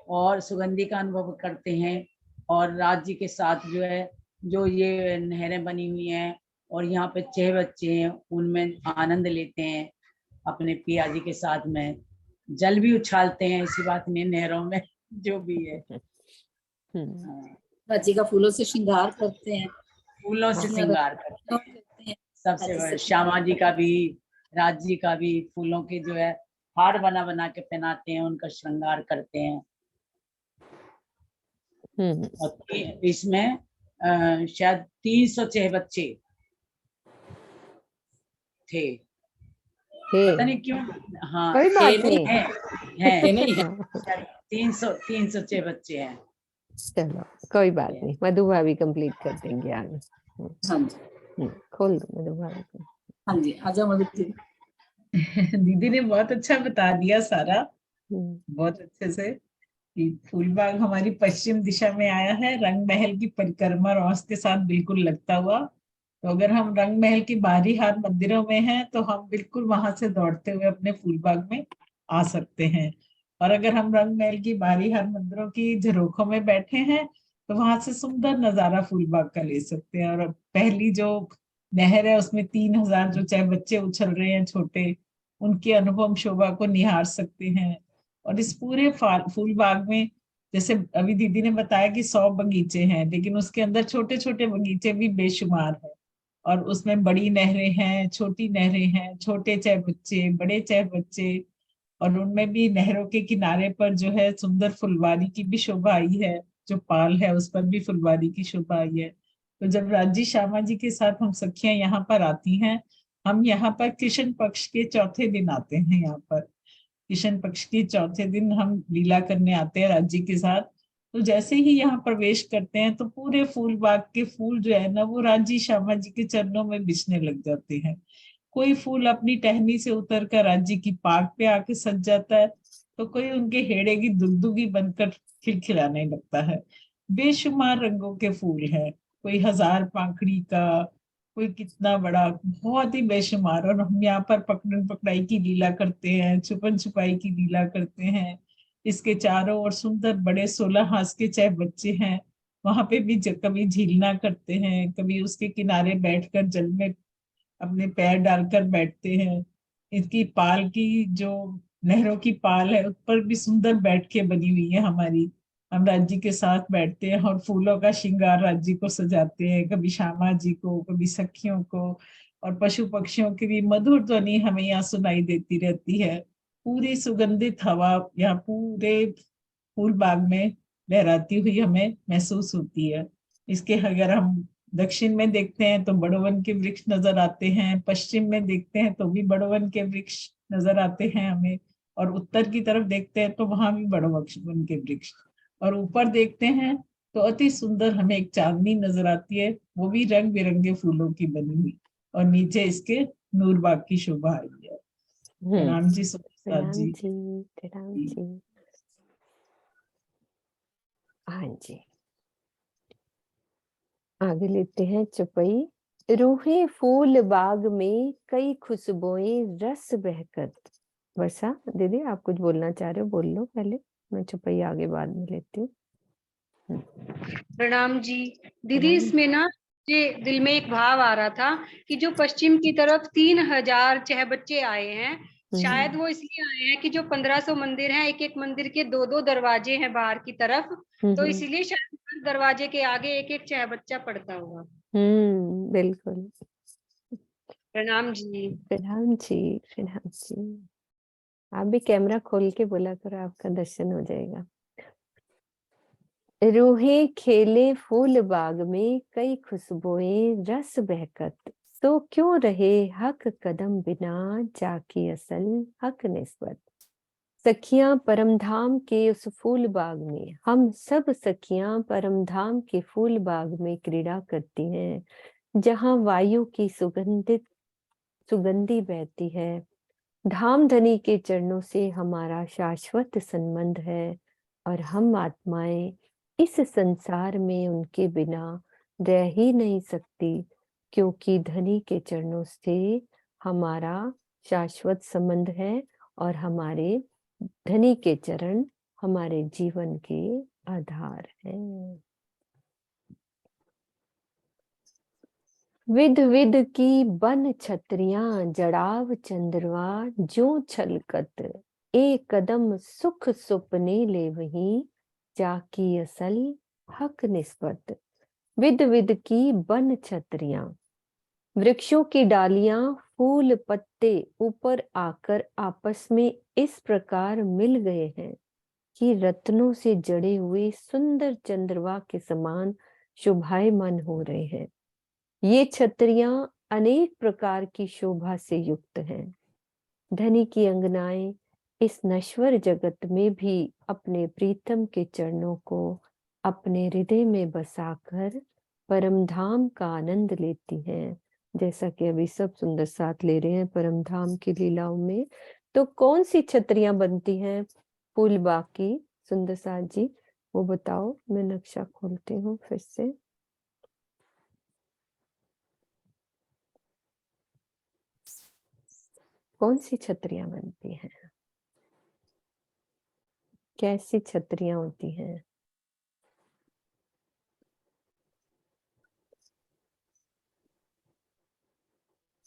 A: और सुगंधी का अनुभव करते हैं। और राज्य के साथ जो है जो ये नहरें बनी हुई हैं और यहाँ पे 6 बच्चे हैं उनमें आनंद लेते हैं अपने पिया जी के साथ में। जल भी उछालते हैं इसी बात में नहरों में जो भी है। हाँ,
E: राजी का फूलों से श्रृंगार करते हैं।
A: फूलों से श्रृंगार करते हैं। सबसे
E: राजी
A: बड़े
E: से
A: श्यामा जी का भी, राज जी का भी फूलों के जो है हार बना बना के पहनाते हैं, उनका श्रृंगार करते हैं। और इसमें शायद 306 बच्चे थे, पता नहीं क्यों। हाँ
B: कोई बात नहीं
A: हैं
E: नहीं है।
A: 306 बच्चे हैं।
B: चलो कोई बात नहीं, मधु भाभी कंप्लीट कर देंगे आगे।
E: हाँ जी
B: खोल दो मधु भाभी को।
E: हाँ जी आ जाओ मधु दीदी।
G: दीदी ने बहुत अच्छा बता दिया सारा, बहुत अच्छे से। कि फूलबाग हमारी पश्चिम दिशा में आया है, रंग महल की परिक्रमा रौस के साथ बिल्कुल लगता हुआ। तो अगर हम रंग महल की बाहरी हार मंदिरों में हैं तो हम बिल्कुल वहां से दौड़ते हुए अपने फूलबाग में आ सकते हैं। और अगर हम रंग महल की बाहरी हर मंदिरों की झरोखों में बैठे हैं तो वहां से सुंदर नजारा फूलबाग का ले सकते हैं। और पहली जो नहर है उसमें 3000 जो चाहे बच्चे उछल रहे हैं छोटे, उनकी अनुपम शोभा को निहार सकते हैं। और इस पूरे फूल बाग में, जैसे अभी दीदी ने बताया कि 100 बगीचे हैं, लेकिन उसके अंदर छोटे छोटे बगीचे भी बेशुमार हैं। और उसमें बड़ी नहरें हैं, छोटी नहरें हैं, छोटे चाहे बच्चे, बड़े चाहे बच्चे। और उनमें भी नहरों के किनारे पर जो है सुंदर फुलवारी की भी शोभा आई है। जो पाल है उस पर भी फुलवारी की शोभा आई है। तो जब राजी श्यामा जी के साथ हम सखियां यहाँ पर आती हैं, हम यहाँ पर कृष्ण पक्ष के चौथे दिन आते हैं। यहाँ पर कृष्ण पक्ष के चौथे दिन हम लीला करने आते हैं राज्य के साथ। तो जैसे ही यहाँ प्रवेश करते हैं तो पूरे फूल बाग के फूल जो है ना, वो राजी श्यामा जी के चरणों में बिछने लग जाते हैं। कोई फूल अपनी टहनी से उतर कर राज्य की पाग पे आके सज जाता है, तो कोई उनके हेड़े की दुगदुगी बनकर खिलखिलाने लगता है। बेशुमार रंगों के फूल हैं, कोई 1000 पाखड़ी का, कोई कितना बड़ा, बहुत ही बेशुमार। और हम यहाँ पर पकड़न पकड़ाई की लीला करते हैं, छुपन छुपाई की लीला करते हैं। इसके चारों ओर सुंदर बड़े 16 हाथ के चाहे बच्चे हैं, वहां पे भी कभी झीलना करते हैं, कभी उसके किनारे बैठकर जल में अपने पैर डालकर बैठते हैं। इसकी पाल की जो नहरों की पाल है उस पर भी सुंदर बैठ के बनी हुई है हमारी। हम राज्य के साथ बैठते हैं और फूलों का श्रृंगार राज्य को सजाते हैं, कभी श्यामा जी को, कभी सखियों को। और पशु पक्षियों की भी मधुर ध्वनि हमें यहाँ सुनाई देती रहती है। पूरी सुगंधित हवा यहाँ पूरे फूल बाग में लहराती हुई हमें महसूस होती है। इसके अगर हम दक्षिण में देखते हैं तो बड़वन के वृक्ष नजर आते हैं, पश्चिम में देखते हैं तो भी बड़वन के वृक्ष नजर आते हैं हमें, और उत्तर की तरफ देखते हैं तो वहां भी बड़वन के वृक्ष। और ऊपर देखते हैं तो अति सुंदर हमें एक चांदनी नजर आती है, वो भी रंग बिरंगे फूलों की बनी हुई। और नीचे इसके नूरबाग की शोभा आई है। प्रणाम जी सुप्रसाद
B: प्रणाम
G: जी।
B: जी, प्रणाम जी। हाँ जी, आगे लेते हैं चौपाई। रूहे फूल बाग में कई खुशबुएं रस बहकर। वर्षा दीदी आप कुछ बोलना चाह रहे हो, बोल लो पहले, मैं चौपाई आगे बाद में लेती हूँ।
H: प्रणाम जी। दीदी
B: प्रणाम।
H: इसमें ना मुझे दिल में एक भाव आ रहा था कि जो पश्चिम की तरफ 3000 चह बच्चे आए हैं, शायद वो इसलिए आए हैं कि जो 1500 मंदिर हैं, एक एक मंदिर के 2-2 दरवाजे हैं बाहर की तरफ, तो इसीलिए शायद हर दरवाजे के आगे एक एक चह बच्चा पड़ता होगा।
B: बिल्कुल।
H: प्रणाम जी।
B: प्रणाम जी, प्रणाम जी। आप भी कैमरा खोल के बोला करो, आपका दर्शन हो जाएगा। रूहे खेले फूल बाग में कई खुशबुएं रस बहकत, तो क्यों रहे हक कदम बिना जाकी असल हक निस्बत। सखियां परमधाम के उस फूल बाग में, हम सब सखियां परमधाम के फूल बाग में क्रीड़ा करती हैं, जहां वायु की सुगंधी बहती है। धाम धनी के चरणों से हमारा शाश्वत संबंध है, और हम आत्माएं इस संसार में उनके बिना रह ही नहीं सकती, क्योंकि धनी के चरणों से हमारा शाश्वत संबंध है, और हमारे धनी के चरण हमारे जीवन के आधार हैं। विध विध की बन छतरियां जड़ाव चंद्रवा जो छलकत, एक कदम सुख सुपने ले वहीं जाकी असल हक निस्बत। विध विध की बन छतरियां, वृक्षों की डालियां, फूल पत्ते ऊपर आकर आपस में इस प्रकार मिल गए हैं कि रत्नों से जड़े हुए सुंदर चंद्रवा के समान शोभायमान हो रहे हैं। ये छतरियां अनेक प्रकार की शोभा से युक्त हैं। धनी की अंगनाएं इस नश्वर जगत में भी अपने प्रीतम के चरणों को अपने हृदय में बसाकर परम धाम का आनंद लेती हैं। जैसा कि अभी सब सुंदर साथ ले रहे हैं परम धाम की लीलाओं में। तो कौन सी छतरियां बनती हैं फूलबाग की? सुंदर साथ जी वो बताओ, मैं नक्शा खोलती हूँ फिर से। कौन सी छतरियां बनती हैं? कैसी छतरियां होती हैं?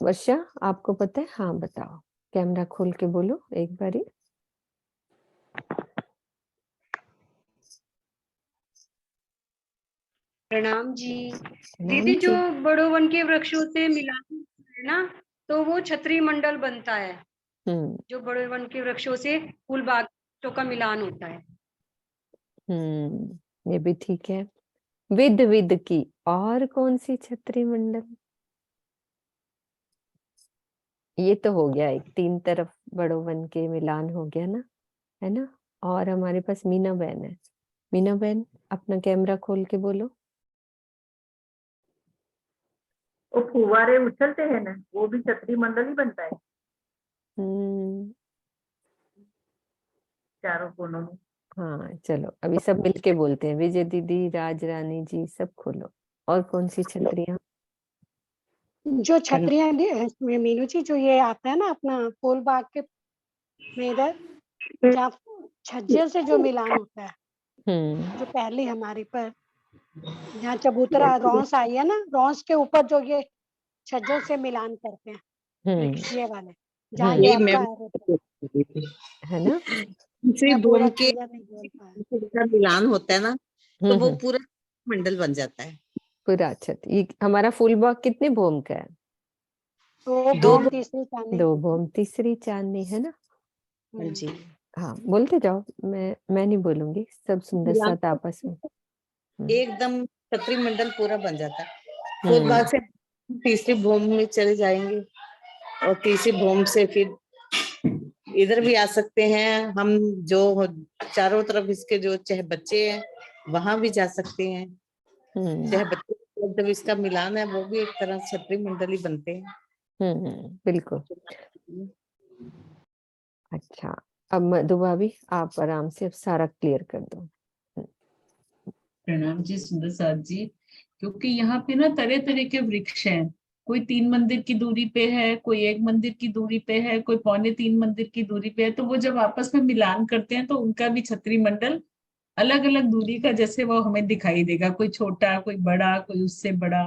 B: वर्षा, आपको पता है? हाँ बताओ, कैमरा खोल के बोलो एक बारी।
H: प्रणाम जी।
B: प्रणाम
H: दीदी, जो
B: जी।
H: बड़ो वन के वृक्षों से मिलान है ना, तो वो छतरी मंडल बनता है। जो बड़े वन के वृक्षों से फूल बागों का मिलान होता है।
B: ये भी ठीक है। विद विद की और कौन सी छतरी मंडल? ये तो हो गया, एक तीन तरफ बड़ो वन के मिलान हो गया ना, है ना। और हमारे पास मीना बहन है। मीना बहन, अपना कैमरा खोल के बोलो।
E: वो फुवारे उछलते हैं ना, वो भी छतरी मंडल ही बनता है चारों कोनों में।
B: हाँ चलो, अभी सब मिलके बोलते हैं। विजय दीदी, राज रानी जी, सब खोलो। और कौन सी छतरियां?
I: जो छतरियां मीनू जी, जो ये आता है ना अपना फूल बाग के में, इधर जहाँ छज्जे से जो मिलान होता है, जो पहली हमारी पर जहाँ चबूतरा रॉन्स आई है ना, रॉन्स के ऊपर जो ये छज्जों से मिलान करते हैं वृक्ष, ये वाले जहाँ ये आपका
B: है ना।
I: मैं पूरा क्लियर नहीं बोल पाया।
C: मिलान होता है ना, तो वो पूरा मंडल बन जाता है।
B: पूरा छत। ये हमारा फूल बाग कितने भोम का है?
I: 2 भोम तीसरी चांदनी।
B: 2 भोम तीसरी चांदनी, है ना।
C: जी
B: हाँ बोलते जाओ, मैं नहीं बोलूंगी, सब सुंदर साथ आपस में।
C: एकदम छतरी मंडल पूरा बन जाता है। फूल बाग से तीसरी भूम में चले जाएंगे और तीसरी भूम से फिर इधर भी आ सकते हैं हम। जो चारों तरफ इसके जो चाहे बच्चे हैं वहां भी जा सकते हैं। चाहे बच्चे, जब इसका मिलान है वो भी एक तरह छतरी मंडल ही बनते हैं।
B: बिल्कुल। अच्छा, अब मधु भाभी, आप आराम से अब सारा क्लियर कर दो।
G: प्रणाम जी सुंदर साथ जी। क्योंकि यहाँ पे ना तरह तरह के वृक्ष हैं। कोई 3 मंदिर की दूरी पे है, कोई 1 मंदिर की दूरी पे है, कोई 2.25 मंदिर की दूरी पे है। तो वो जब आपस में मिलान करते हैं तो उनका भी छतरी मंडल अलग अलग दूरी का जैसे वो हमें दिखाई देगा। कोई छोटा, कोई बड़ा, कोई उससे बड़ा।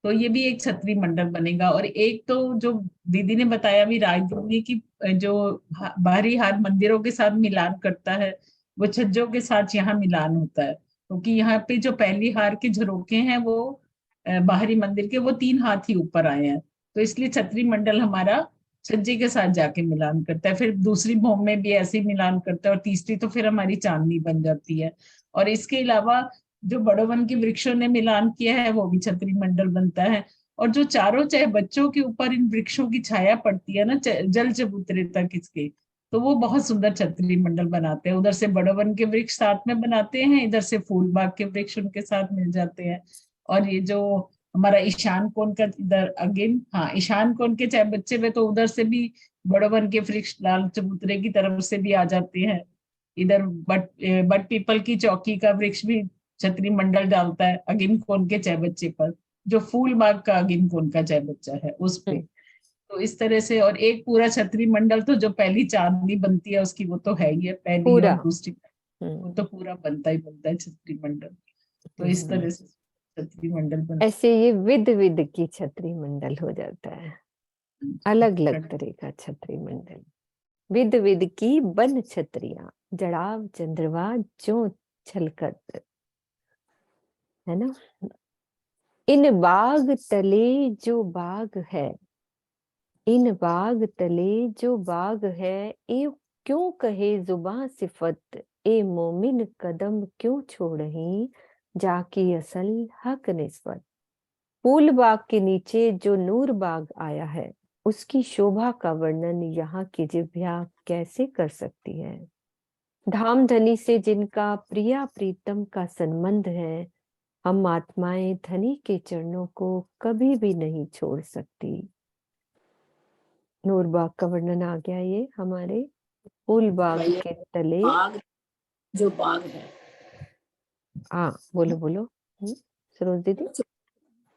G: तो ये भी एक छतरी मंडल बनेगा। और एक तो जो दीदी ने बताया भी, राजधानी की जो बाहरी हाथ मंदिरों के साथ मिलान करता है, वो छज्जों के साथ यहाँ मिलान होता है। क्योंकि यहाँ पे जो पहली हार के झरोके हैं वो बाहरी मंदिर के, वो 3 हाथ ही ऊपर आए हैं। तो इसलिए छतरी मंडल हमारा छज्जे के साथ जाके मिलान करता है। फिर दूसरी भौम में भी ऐसे ही मिलान करता है, और तीसरी तो फिर हमारी चांदनी बन जाती है। और इसके अलावा जो बड़ो वन के वृक्षों ने मिलान किया है वो भी छतरी मंडल बनता है। और जो चारों चाहे बच्चों के ऊपर इन वृक्षों की छाया पड़ती है ना, जल चबूतरे तक इसके, तो वो बहुत सुंदर छतरी मंडल बनाते हैं। उधर से बड़ो वन के वृक्ष साथ में बनाते हैं, इधर से फूल बाग के वृक्ष उनके साथ मिल जाते हैं। और ये जो हमारा ईशान कोण का इधर अगेन, हाँ ईशान कोण के चाहे बच्चे में, तो उधर से भी बड़ो वन के वृक्ष लाल चबूतरे की तरफ से भी आ जाते हैं। इधर बट पीपल की चौकी का वृक्ष भी छतरी मंडल डालता है अगिन कोण के चाय बच्चे पर, जो फूल बाग का अगिन कोण का चाय बच्चा है उस पे। तो इस तरह से, और एक पूरा छतरी मंडल तो जो पहली चांदनी बनती है उसकी, वो तो है ही है पहली
B: पूरा।
G: और दूसरी, वो तो पूरा बनता ही बनता है छतरी मंडल। तो इस तरह से छतरी मंडल बनता
B: ऐसे ये विद विद की छतरी मंडल हो जाता है, अलग अलग तरह का छतरी मंडल। विद विद की बन छतरियां, जड़ाव चंद्रवा जो छलकत, है ना। इन बाग तले जो बाग है, इन बाग तले जो बाग है, ए क्यों कहे जुबां सिफत, ए मोमिन कदम क्यों छोड़ही, जाकी असल हक निस्बत। फूल बाग के नीचे जो नूर बाग आया है, उसकी शोभा का वर्णन यहाँ की जिह्वा कैसे कर सकती है। धाम धनी से जिनका प्रिया प्रीतम का संबंध है, हम आत्माएं धनी के चरणों को कभी भी नहीं छोड़ सकती। नूर बाग का वर्णन आ गया ये हमारे फूल बाग के तले।
E: बाग, जो बाग है।
B: हाँ बोलो बोलो सरोज दीदी।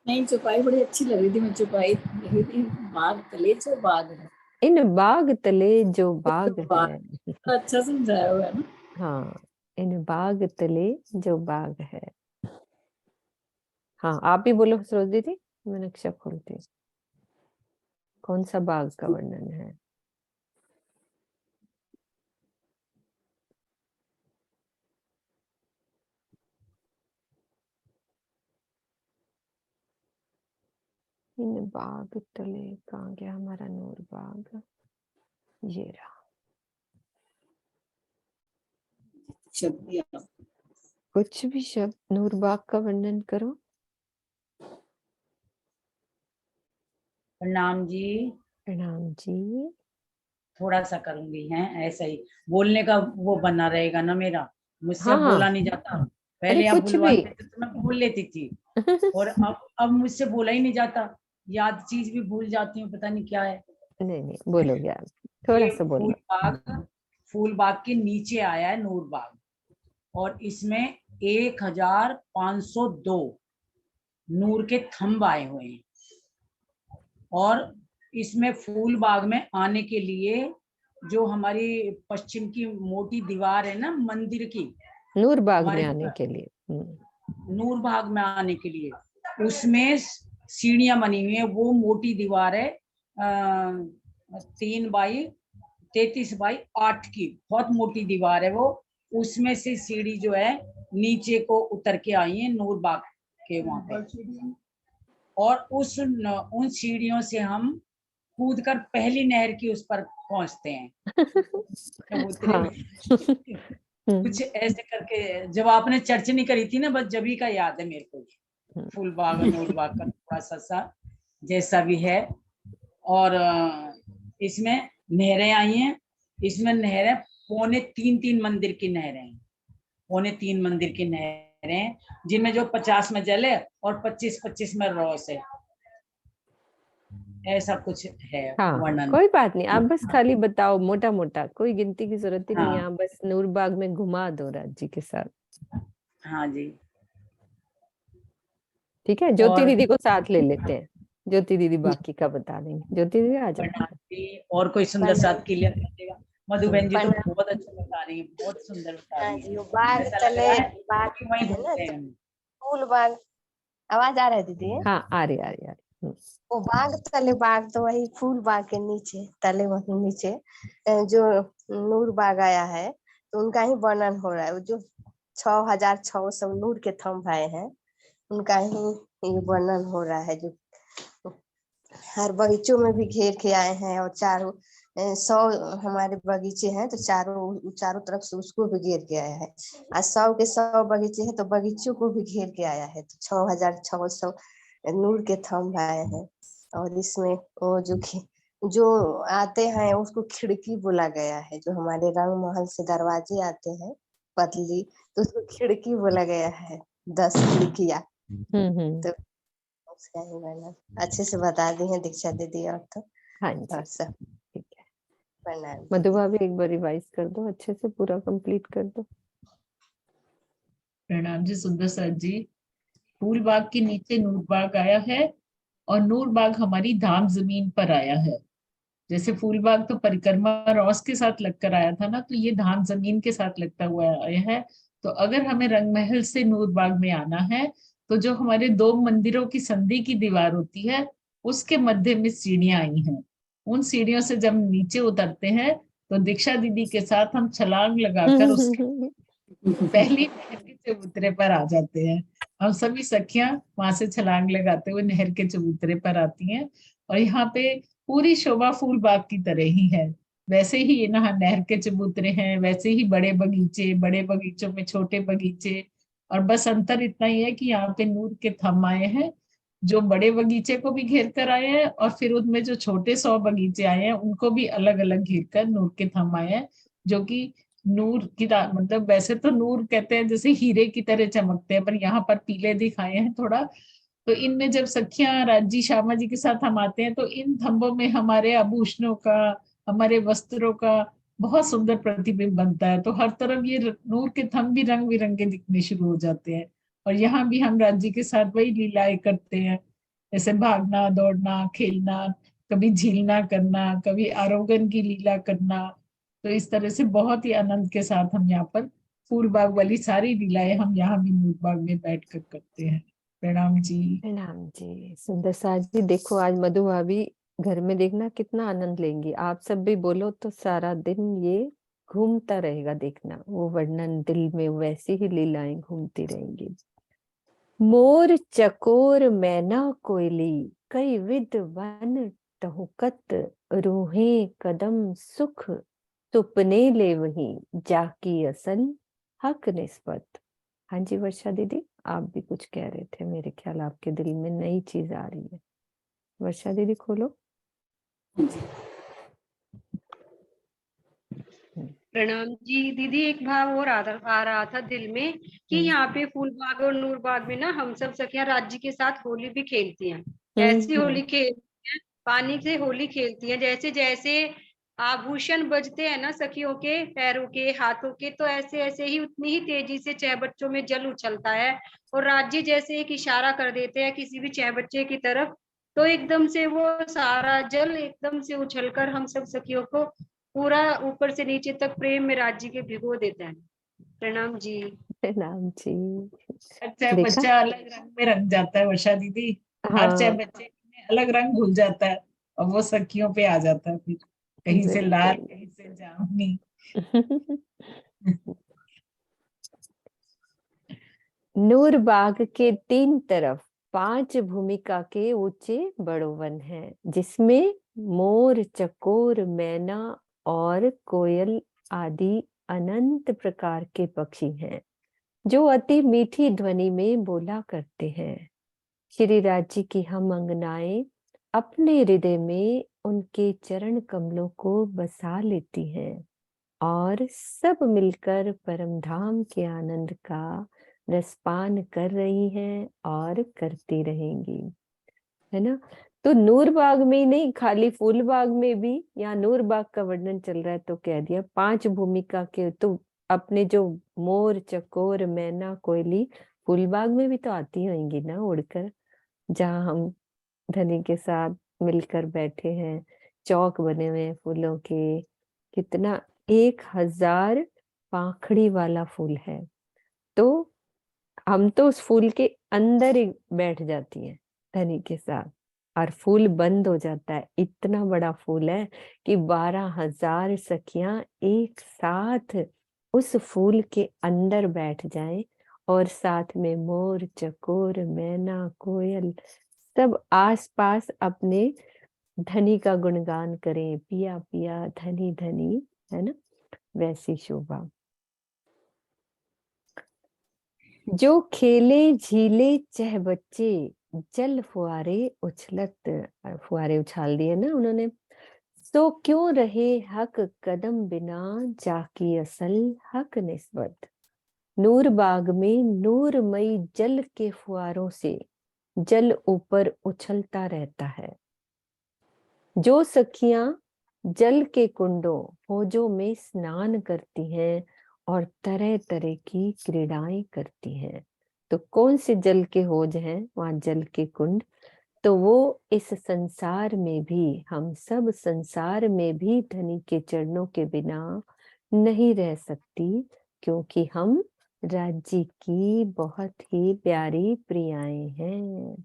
E: नहीं, चौपाई बड़ी अच्छी लग रही थी, मैं चौपाई लगी थी। बाग तले जो बाग है,
B: इन बाग तले जो बाग है।
E: अच्छा समझाया हुआ है ना।
B: हाँ, इन बाग तले जो बाग है। हाँ, आप भी बोलो सरोज दीदी, मैं नक्शा खोलती हूँ। कौन सा बाग का वर्णन है? इन बाग तले, कहाँ गया हमारा नूर बाग? ये रहा।
E: शब्द
B: कुछ भी शब्द नूर बाग का वर्णन करो।
J: प्रणाम जी।
B: प्रणाम जी।
J: थोड़ा सा करूंगी हैं, ऐसा ही बोलने का वो बना रहेगा ना मेरा, मुझसे
B: हाँ
J: अब बोला नहीं जाता।
B: अरे
J: पहले आप
B: कुछ भी।
J: बुलवाते थे तो मैं बोल लेती थी, और अब मुझसे बोला ही नहीं जाता। याद चीज भी भूल जाती हूँ, पता नहीं क्या है।
B: नहीं नहीं, बोलोगे आप, थोड़ा
J: ये
B: सा बोलो।
J: फूल बाग के नीचे आया है नूर बाग, और इसमें 1502 नूर के थंब आए हुए हैं। और इसमें फूल बाग में आने के लिए जो हमारी पश्चिम की मोटी दीवार है ना मंदिर की,
B: नूर बाग
J: हमारे
B: में आने के लिए।
J: नूर बाग में आने के लिए, उसमें सीढ़ियां बनी हुई है। वो मोटी दीवार है 3x33x8 की, बहुत मोटी दीवार है वो। उसमें से सीढ़ी जो है नीचे को उतर के आई है नूर बाग के वहां पे, और उन सीढ़ियों से हम कूदकर पहली नहर की उस पर पहुंचते हैं।
B: हाँ।
J: कुछ ऐसे करके, जब आपने चर्चा नहीं करी थी ना, बस जभी का याद है मेरे को, फूल बाग और नूर बाग का थोड़ा सा जैसा भी है। और इसमें नहरें आई हैं। इसमें नहरें 3.25 मंदिर की नहरें हैं, 3.25 मंदिर की नहरें, जिनमें जो 50 में जल है और 25-25 में रोस है। ऐसा कुछ है
B: हाँ,
J: वर्णन।
B: कोई बात नहीं, आप बस खाली बताओ मोटा मोटा, कोई गिनती की जरूरत ही नहीं है।
J: हाँ।
B: आप बस नूर बाग में घुमा दो राज जी के साथ।
J: हाँ जी।
B: ठीक है, ज्योति
J: और
B: दीदी को साथ ले लेते हैं, ज्योति दीदी बाकी का बता देंगे। ज्योति दीदी आ जाओ।
J: और कोई सुंदर साथ क्लियर कर देगा। मधु बहन जी तो
D: प्रणाम।
J: बहुत अच्छा बता रही है, बहुत सुंदर बता
D: हाँ
J: रही
D: जी,
J: है।
D: वो बाग
J: ऐसा लग
D: तले
J: रहा है
D: बाग
J: कि वहीं
D: है ना,
J: घूमते हैं
D: तो
J: हम।
D: फूल बाग। आवाज आ रहा है दीदी?
B: हाँ, आ रही आ रही आ रही।
D: वो बाग तले बाग तो वही फूल बाग के नीचे, तले वही नीचे जो नूर बाग आया है, तो उनका ही वर्णन हो रहा है। वो जो 6600 नूर के थंब आए हैं, उनका ही ये वर्णन हो रहा है। जो हर बगीचों में भी घेर के आए हैं, और चारों 100 हमारे बगीचे हैं, तो चारों चारों तरफ से उसको भी घेर के आया है। और 100 के 100 बगीचे हैं, तो बगीचों को भी घेर के आया है। तो 6600 नूर के थंब आए हैं। और इसमें वो जो आते हैं उसको खिड़की बोला गया है। जो हमारे रंग महल से दरवाजे आते हैं पतली, तो उसको खिड़की बोला गया है। 10 खिड़कियां। तो उसका ही वर्णन अच्छे से बता दी है दीक्षा दीदी। और तो
B: हाँ जी,
D: और सब
B: ठीक है।
D: प्रणाम।
B: मधुबा भी एक बार रिवाइज कर दो, अच्छे से पूरा कंप्लीट कर दो।
G: प्रणाम जी सुंदर सर जी। फूल बाग के नीचे नूर बाग आया है, और नूर बाग हमारी धाम जमीन पर आया है। जैसे फूल बाग तो परिक्रमा रॉस के साथ लगकर आया था ना, तो ये धाम जमीन के साथ लगता हुआ आया है। तो अगर हमें रंग महल से नूर बाग में आना है, तो जो हमारे 2 मंदिरों की संधि की दीवार होती है, उसके मध्य में सीढ़ियां आई हैं। उन सीढ़ियों से जब नीचे उतरते हैं, तो दीक्षा दीदी के साथ हम छलांग लगाकर उसके पहली नहर के चबूतरे पर आ जाते हैं। हम सभी सखियां वहां से छलांग लगाते हुए नहर के चबूतरे पर आती हैं। और यहाँ पे पूरी शोभा फूल बाग की तरह ही है। वैसे ही यहाँ नहर के चबूतरे हैं, वैसे ही बड़े बगीचे, बड़े बगीचों में छोटे बगीचे। और बस अंतर इतना ही है कि यहाँ पे नूर के थंब आए हैं, जो बड़े बगीचे को भी घेर कर आए हैं, और फिर उनमें जो छोटे 100 बगीचे आए हैं उनको भी अलग अलग घेर कर नूर के थंब आए हैं। जो कि नूर की मतलब वैसे तो नूर कहते हैं जैसे हीरे की तरह चमकते हैं, पर यहाँ पर पीले दिखाए हैं थोड़ा। तो इनमें जब सखियां राजी श्यामा जी के साथ हम आते हैं, तो इन थंबों में हमारे आभूषणों का, हमारे वस्त्रों का बहुत सुंदर प्रतिबिंब बनता है। तो हर तरफ ये नूर के थंब भी रंग बिरंगे दिखने शुरू हो जाते हैं। और यहाँ भी हम राजी के साथ वही लीलाएं करते हैं, जैसे भागना, दौड़ना, खेलना, कभी झीलना करना, कभी आरोगन की लीला करना। तो इस तरह से बहुत ही आनंद के साथ हम यहाँ पर फूल बाग वाली सारी लीलाएं हम यहाँ भी नूर बाग में बैठ कर करते हैं। प्रणाम जी।
B: प्रणाम जी। सुंदर सा जी, देखो आज मधु भाभी घर में देखना कितना आनंद लेंगी। आप सब भी बोलो तो सारा दिन ये घूमता रहेगा, देखना वो वर्णन दिल में वैसी ही लीलाएं घूमती रहेंगी। मोर चकोर मैना कोयली कई विध वन टहुकत, रूहे कदम सुख सुपने ले वही जाकी असल हक निस्बत। हाँ जी वर्षा दीदी, आप भी कुछ कह रहे थे, मेरे ख्याल आपके दिल में नई चीज आ रही है। वर्षा दीदी खोलो।
H: प्रणाम जी दीदी। एक भाव और आ रहा था दिल में कि यहाँ पे फूल बाग और नूर बाग में ना हम सब सखियां राज्य के साथ होली भी खेलती हैं। ऐसी होली खेलती हैं, पानी से होली खेलती हैं, जैसे जैसे आभूषण बजते हैं ना सखियों के पैरों के हाथों के, तो ऐसे ऐसे ही उतनी ही तेजी से चह बच्चों में जल उछलता है। और राज्य जैसे एक इशारा कर देते हैं किसी भी चह बच्चे की तरफ, तो एकदम से वो सारा जल एकदम से उछलकर हम सब सखियों को पूरा ऊपर से नीचे तक प्रेम में राज्य के भिगो देता है। प्रणाम जी।
B: प्रणाम जी।
G: अच्छा
B: देखा?
G: बच्चा अलग रंग में रंग जाता है वर्षा दीदी। हर चाहे
B: हाँ
G: बच्चे में अलग रंग घुल जाता है और वो सखियों पे आ जाता है, फिर कहीं से लाल
B: बिल्कुल।
G: कहीं से जामुनी।
B: नूर बाग के 3 तरफ 5 भूमिका के ऊंचे बड़ोवन हैं, जिसमें मोर चकोर मैना और कोयल आदि अनंत प्रकार के पक्षी हैं, जो अति मीठी ध्वनि में बोला करते हैं। श्री राज्य की हम अंगनाएं अपने हृदय में उनके चरण कमलों को बसा लेती हैं और सब मिलकर परमधाम के आनंद का रसपान कर रही हैं और करती रहेंगी, है ना। तो नूर बाग में ही नहीं, खाली फूल बाग में भी, यहाँ नूर बाग का वर्णन चल रहा है तो कह दिया 5 भूमिका के। तो अपने जो मोर चकोर मैना कोयली फूल बाग में भी तो आती होंगी ना उड़कर, जहाँ हम धनी के साथ मिलकर बैठे हैं। चौक बने हुए हैं फूलों के, कितना 1000 पाखड़ी वाला फूल है। तो हम तो उस फूल के अंदर ही बैठ जाती हैं धनी के साथ, और फूल बंद हो जाता है। इतना बड़ा फूल है कि 12,000 सखियां एक साथ उस फूल के अंदर बैठ जाएं और साथ में मोर चकोर मैना कोयल सब आसपास अपने धनी का गुणगान करें, पिया पिया धनी धनी, है ना, वैसी शोभा। जो खेले झीले चह बच्चे जल फुआरे उछलत, फुआरे उछाल दिए ना उन्होंने, तो क्यों रहे हक कदम बिना जाकी असल हक निस्बत। नूर बाग में नूरमयी जल के फुआरों से जल ऊपर उछलता रहता है। जो सखियां जल के कुंडों हौजों में स्नान करती हैं और तरह तरह की क्रीड़ाएं करती हैं, तो कौन से जल के हौज हैं वहां जल के कुंड, तो वो इस संसार में भी, हम सब संसार में भी धनी के चरणों के बिना नहीं रह सकती, क्योंकि हम राज्य की बहुत ही प्यारी प्रियाएं हैं,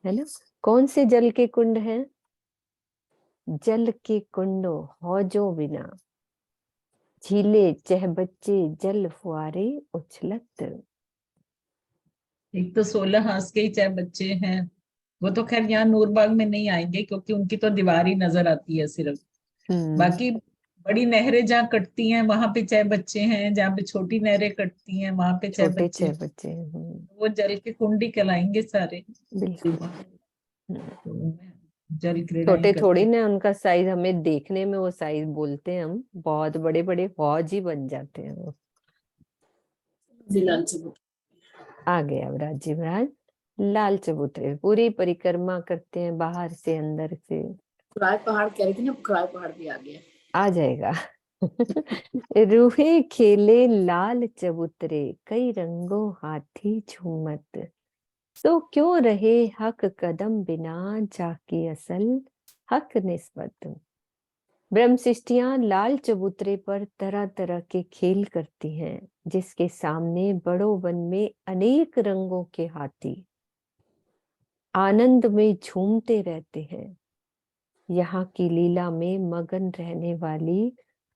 B: है ना। कौन से जल के कुंड हैं? जल के कुंडों हौजों बिना, झीले चह बच्चे जल फुआरे उछलत।
G: एक तो 16 हाथ के ही चाहे बच्चे हैं, वो तो खैर यहाँ नूरबाग में नहीं आएंगे क्योंकि उनकी तो दीवार ही नजर आती है सिर्फ। बाकी बड़ी नहरें जहाँ कटती हैं वहां पे चाहे बच्चे हैं, जहाँ पे छोटी नहरें कटती हैं वहां पे चाहे
B: छोटे
G: बच्चे
B: छह
G: हैं।
B: बच्चे।
G: वो जल के कुंडी कहलाएंगे सारे।
B: बिल्कुल।
G: तो जल क्रीड़ाएं
B: छोटे
G: करते
B: थोड़ी
G: हैं।
B: ना, उनका साइज हमें देखने में वो साइज बोलते हैं हम, बहुत बड़े बड़े हौज ही बन जाते हैं वो।
E: लाल चबूतरा
B: आ गए अब राज्य महाराज लाल चबूतरे, पूरी परिक्रमा करते हैं बाहर से अंदर से।
E: खुराय पहाड़ कह रही थी ना, खुराय पहाड़ भी आ गया।
B: आ जाएगा। रूहे खेले लाल चबूतरे कई रंगों हाथी झूमत, तो क्यों रहे हक कदम बिना जाकी असल हक निस्बत। ब्रह्म सृष्टियां लाल चबूतरे पर तरह तरह के खेल करती हैं, जिसके सामने बड़ो वन में अनेक रंगों के हाथी आनंद में झूमते रहते हैं। यहाँ की लीला में मगन रहने वाली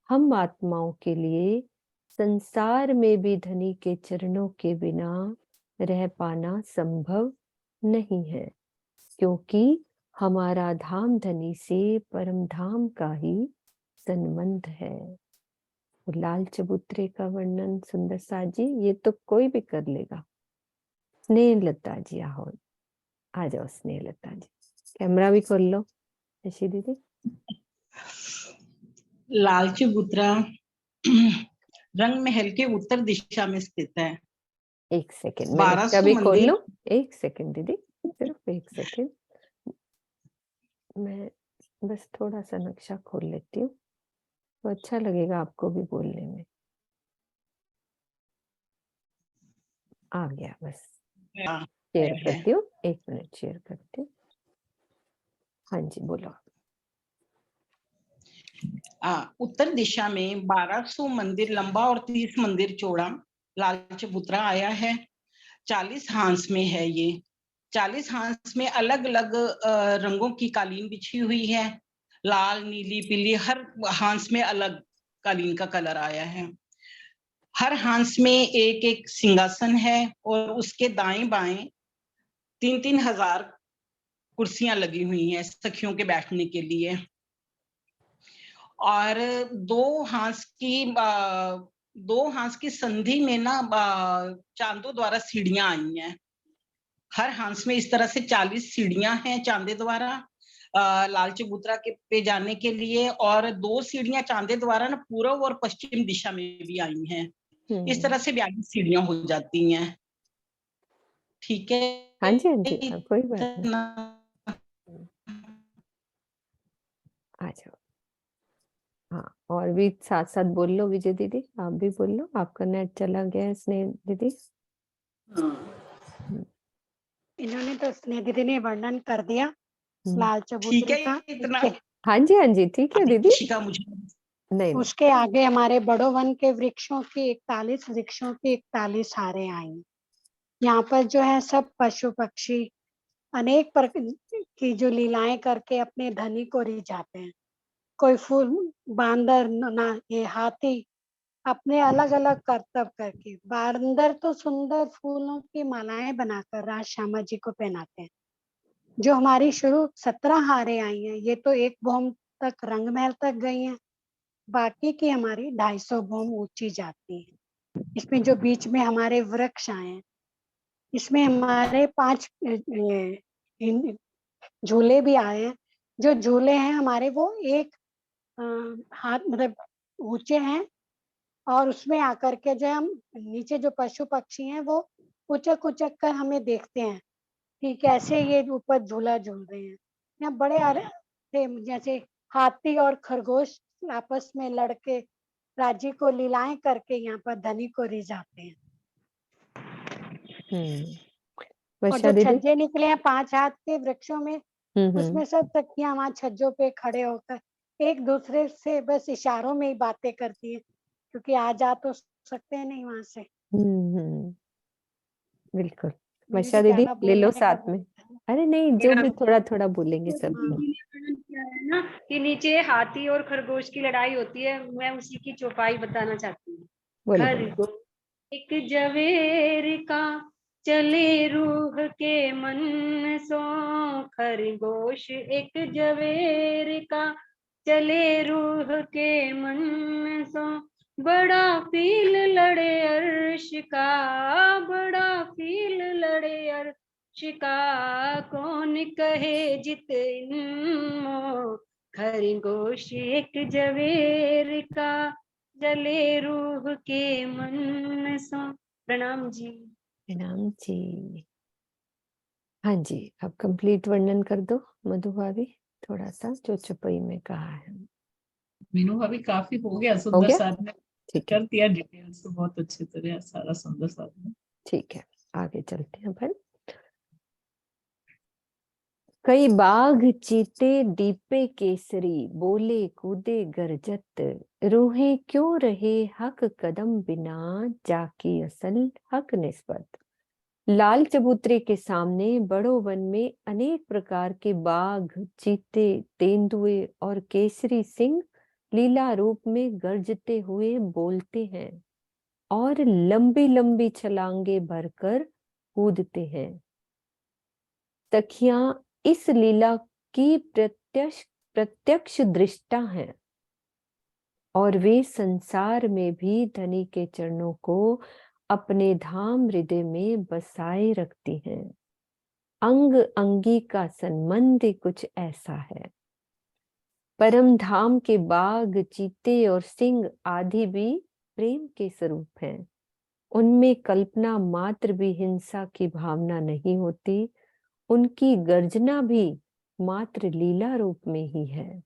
B: हम आत्माओं के लिए संसार में भी धनी के चरणों के बिना रह पाना संभव नहीं है, क्योंकि हमारा धाम धनी से परम धाम का ही संबंध है। लाल चबूतरे का वर्णन सुंदर सा जी, ये तो कोई भी कर लेगा। स्नेहलता जी आओ, आ जाओ स्नेहलता जी, कैमरा भी खोल लो शशि दीदी।
K: लाल चबूतरा रंग महल के उत्तर दिशा में स्थित है।
B: एक सेकेंड, मैं नक्शा भी खोल लूं। एक सेकेंड दीदी, सिर्फ एक सेकेंड, मैं बस थोड़ा सा नक्शा खोल लेती हूँ तो अच्छा लगेगा आपको भी बोलने में। आ गया, बस शेयर करती हूँ, 1 मिनट शेयर करती हूँ। हाँ जी बोलो।
K: उत्तर दिशा में 1200 मंदिर लंबा और 30 मंदिर चौड़ा लाल चबूतरा आया है। 40 हांस में है ये। 40 हांस में अलग अलग रंगों की कालीन बिछी हुई है। लाल, नीली, पीली, हर हांस में अलग कालीन का कलर आया है। हर हांस में एक एक सिंहासन है और उसके दाएं बाएं 3-3 हजार कुर्सियां लगी हुई हैं सखियों के बैठने के लिए। और 2 हांस की संधि में ना चांदों द्वारा सीढ़ियां आई हैं। हर हांस में इस तरह से 40 सीढ़ियां हैं चांदे द्वारा लाल चबूतरा के पे जाने के लिए, और 2 सीढ़ियां चांदे द्वारा ना पूर्व और पश्चिम दिशा में भी आई हैं। इस तरह से 42 सीढ़ियां हो जाती हैं। ठीक है।
B: हाँ जी, हाँ जी, कोई बात नहीं, आ जाओ। हाँ, और भी साथ साथ बोल लो विजय दीदी, आप भी बोल लो, आपका नेट चला गया है स्नेह दीदी।
I: इन्होंने तो स्नेह दीदी ने वर्णन कर दिया लाल चबूतरे का।
K: इतना
B: हाँ जी, हाँ जी, ठीक है दीदी।
I: नहीं, उसके आगे हमारे बड़ो वन के वृक्षों की 41 वृक्षों की 41 हारें आई। यहाँ पर जो है सब पशु पक्षी अनेक प्रकार की जो लीलाएं करके अपने धनी को रिझाते हैं। कोई फूल बांदर ना ये हाथी अपने अलग अलग करतब करके, बांदर तो सुंदर फूलों की मालाएं बनाकर राज श्यामा जी को पहनाते हैं। जो हमारी शुरू 17 हारें आई हैं, ये तो 1 भौम तक रंग महल तक गई हैं, बाकी की हमारी 250 भौम ऊंची जाती है। इसमें जो बीच में हमारे वृक्ष आए हैं, इसमें हमारे 5 झूले भी आए हैं। जो झूले हैं हमारे वो 1 हाथ मतलब ऊंचे हैं, और उसमें आकर के जो हम नीचे जो पशु पक्षी हैं वो उचक उचक कर हमें देखते हैं कि कैसे ये ऊपर झूला झूल रहे हैं। यहाँ बड़े थे, जैसे हाथी और खरगोश आपस में लड़के राज्य को लीलाएं करके यहाँ पर धनी को रिझाते हैं। और जो छज्जे निकले हैं 5 हाथ के वृक्षों में, उसमें सब सखियां वहां छज्जों पे खड़े होकर एक दूसरे से बस इशारों में ही बातें करती है, क्योंकि आ जा तो सकते हैं नहीं वहां से।
B: बिल्कुल वर्षा दीदी ले लो साथ में। अरे नहीं, जो भी थोड़ा थोड़ा बोलेंगे सब।
H: क्या है ना कि नीचे हाथी और खरगोश की लड़ाई होती है, मैं उसी की चौपाई बताना चाहती हूँ। खरगोश एक जवेर का चले रूह के मन सो, खरगोश एक जवेर का चले रूह के मन सो, बड़ा फील लड़े अर्श का, बड़ा फील लड़े अर्श का, कौन कहे जित इनमो, खरगोश एक जवेर का जले रूह के मन सो। प्रणाम जी।
B: प्रणाम जी। हाँ जी, अब कंप्लीट वर्णन कर दो मधु भाभी, थोड़ा सा जो चुपई में कहा है।
G: मीनू भाभी काफी हो गया, सुंदर साथ में कर दिया डिटेल्स तो बहुत अच्छी तरह सारा सुंदर साथ में।
B: ठीक है, आगे चलते हैं अपन। कई बाघ चीते दीपे केसरी, बोले कूदे गरजत, रूहे क्यों रहे हक कदम बिना, जाकी असल हक निस्बत। लाल चबूतरे के सामने बड़ो वन में अनेक प्रकार के बाघ, चीते, तेंदुए और केसरी सिंह लीला रूप में गरजते हुए बोलते हैं और लंबी लंबी छलांगे भरकर कूदते हैं। सखियां इस लीला की प्रत्यक्ष दृष्टा हैं और वे संसार में भी धनी के चरणों को अपने धाम हृदय में बसाए रखती हैं। अंग अंगी का संबंध कुछ ऐसा है। परम धाम के बाघ, चीते और सिंह आदि भी प्रेम के स्वरूप हैं। उनमें कल्पना मात्र भी हिंसा की भावना नहीं होती। उनकी गर्जना भी मात्र लीला रूप में ही है।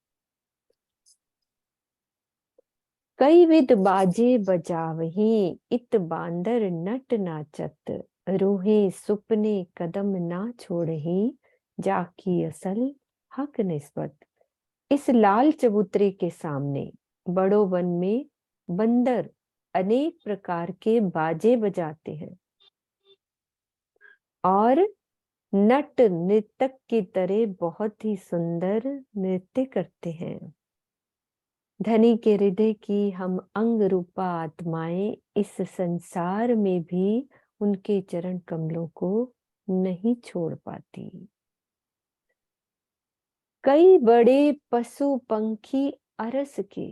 B: कई विध बाजे बजावही, इत बांदर नट नाचत, रूहे सुपने कदम ना छोड़ही, जाकी असल हक निस्बत। इस लाल चबूतरे के सामने बड़ो वन में बंदर अनेक प्रकार के बाजे बजाते हैं और नट नृतक की तरह बहुत ही सुंदर नृत्य करते हैं। धनी के हृदय की हम अंग रूपा आत्माएं इस संसार में भी उनके चरण कमलों को नहीं छोड़ पाती। कई बड़े पशु पंखी अरस के,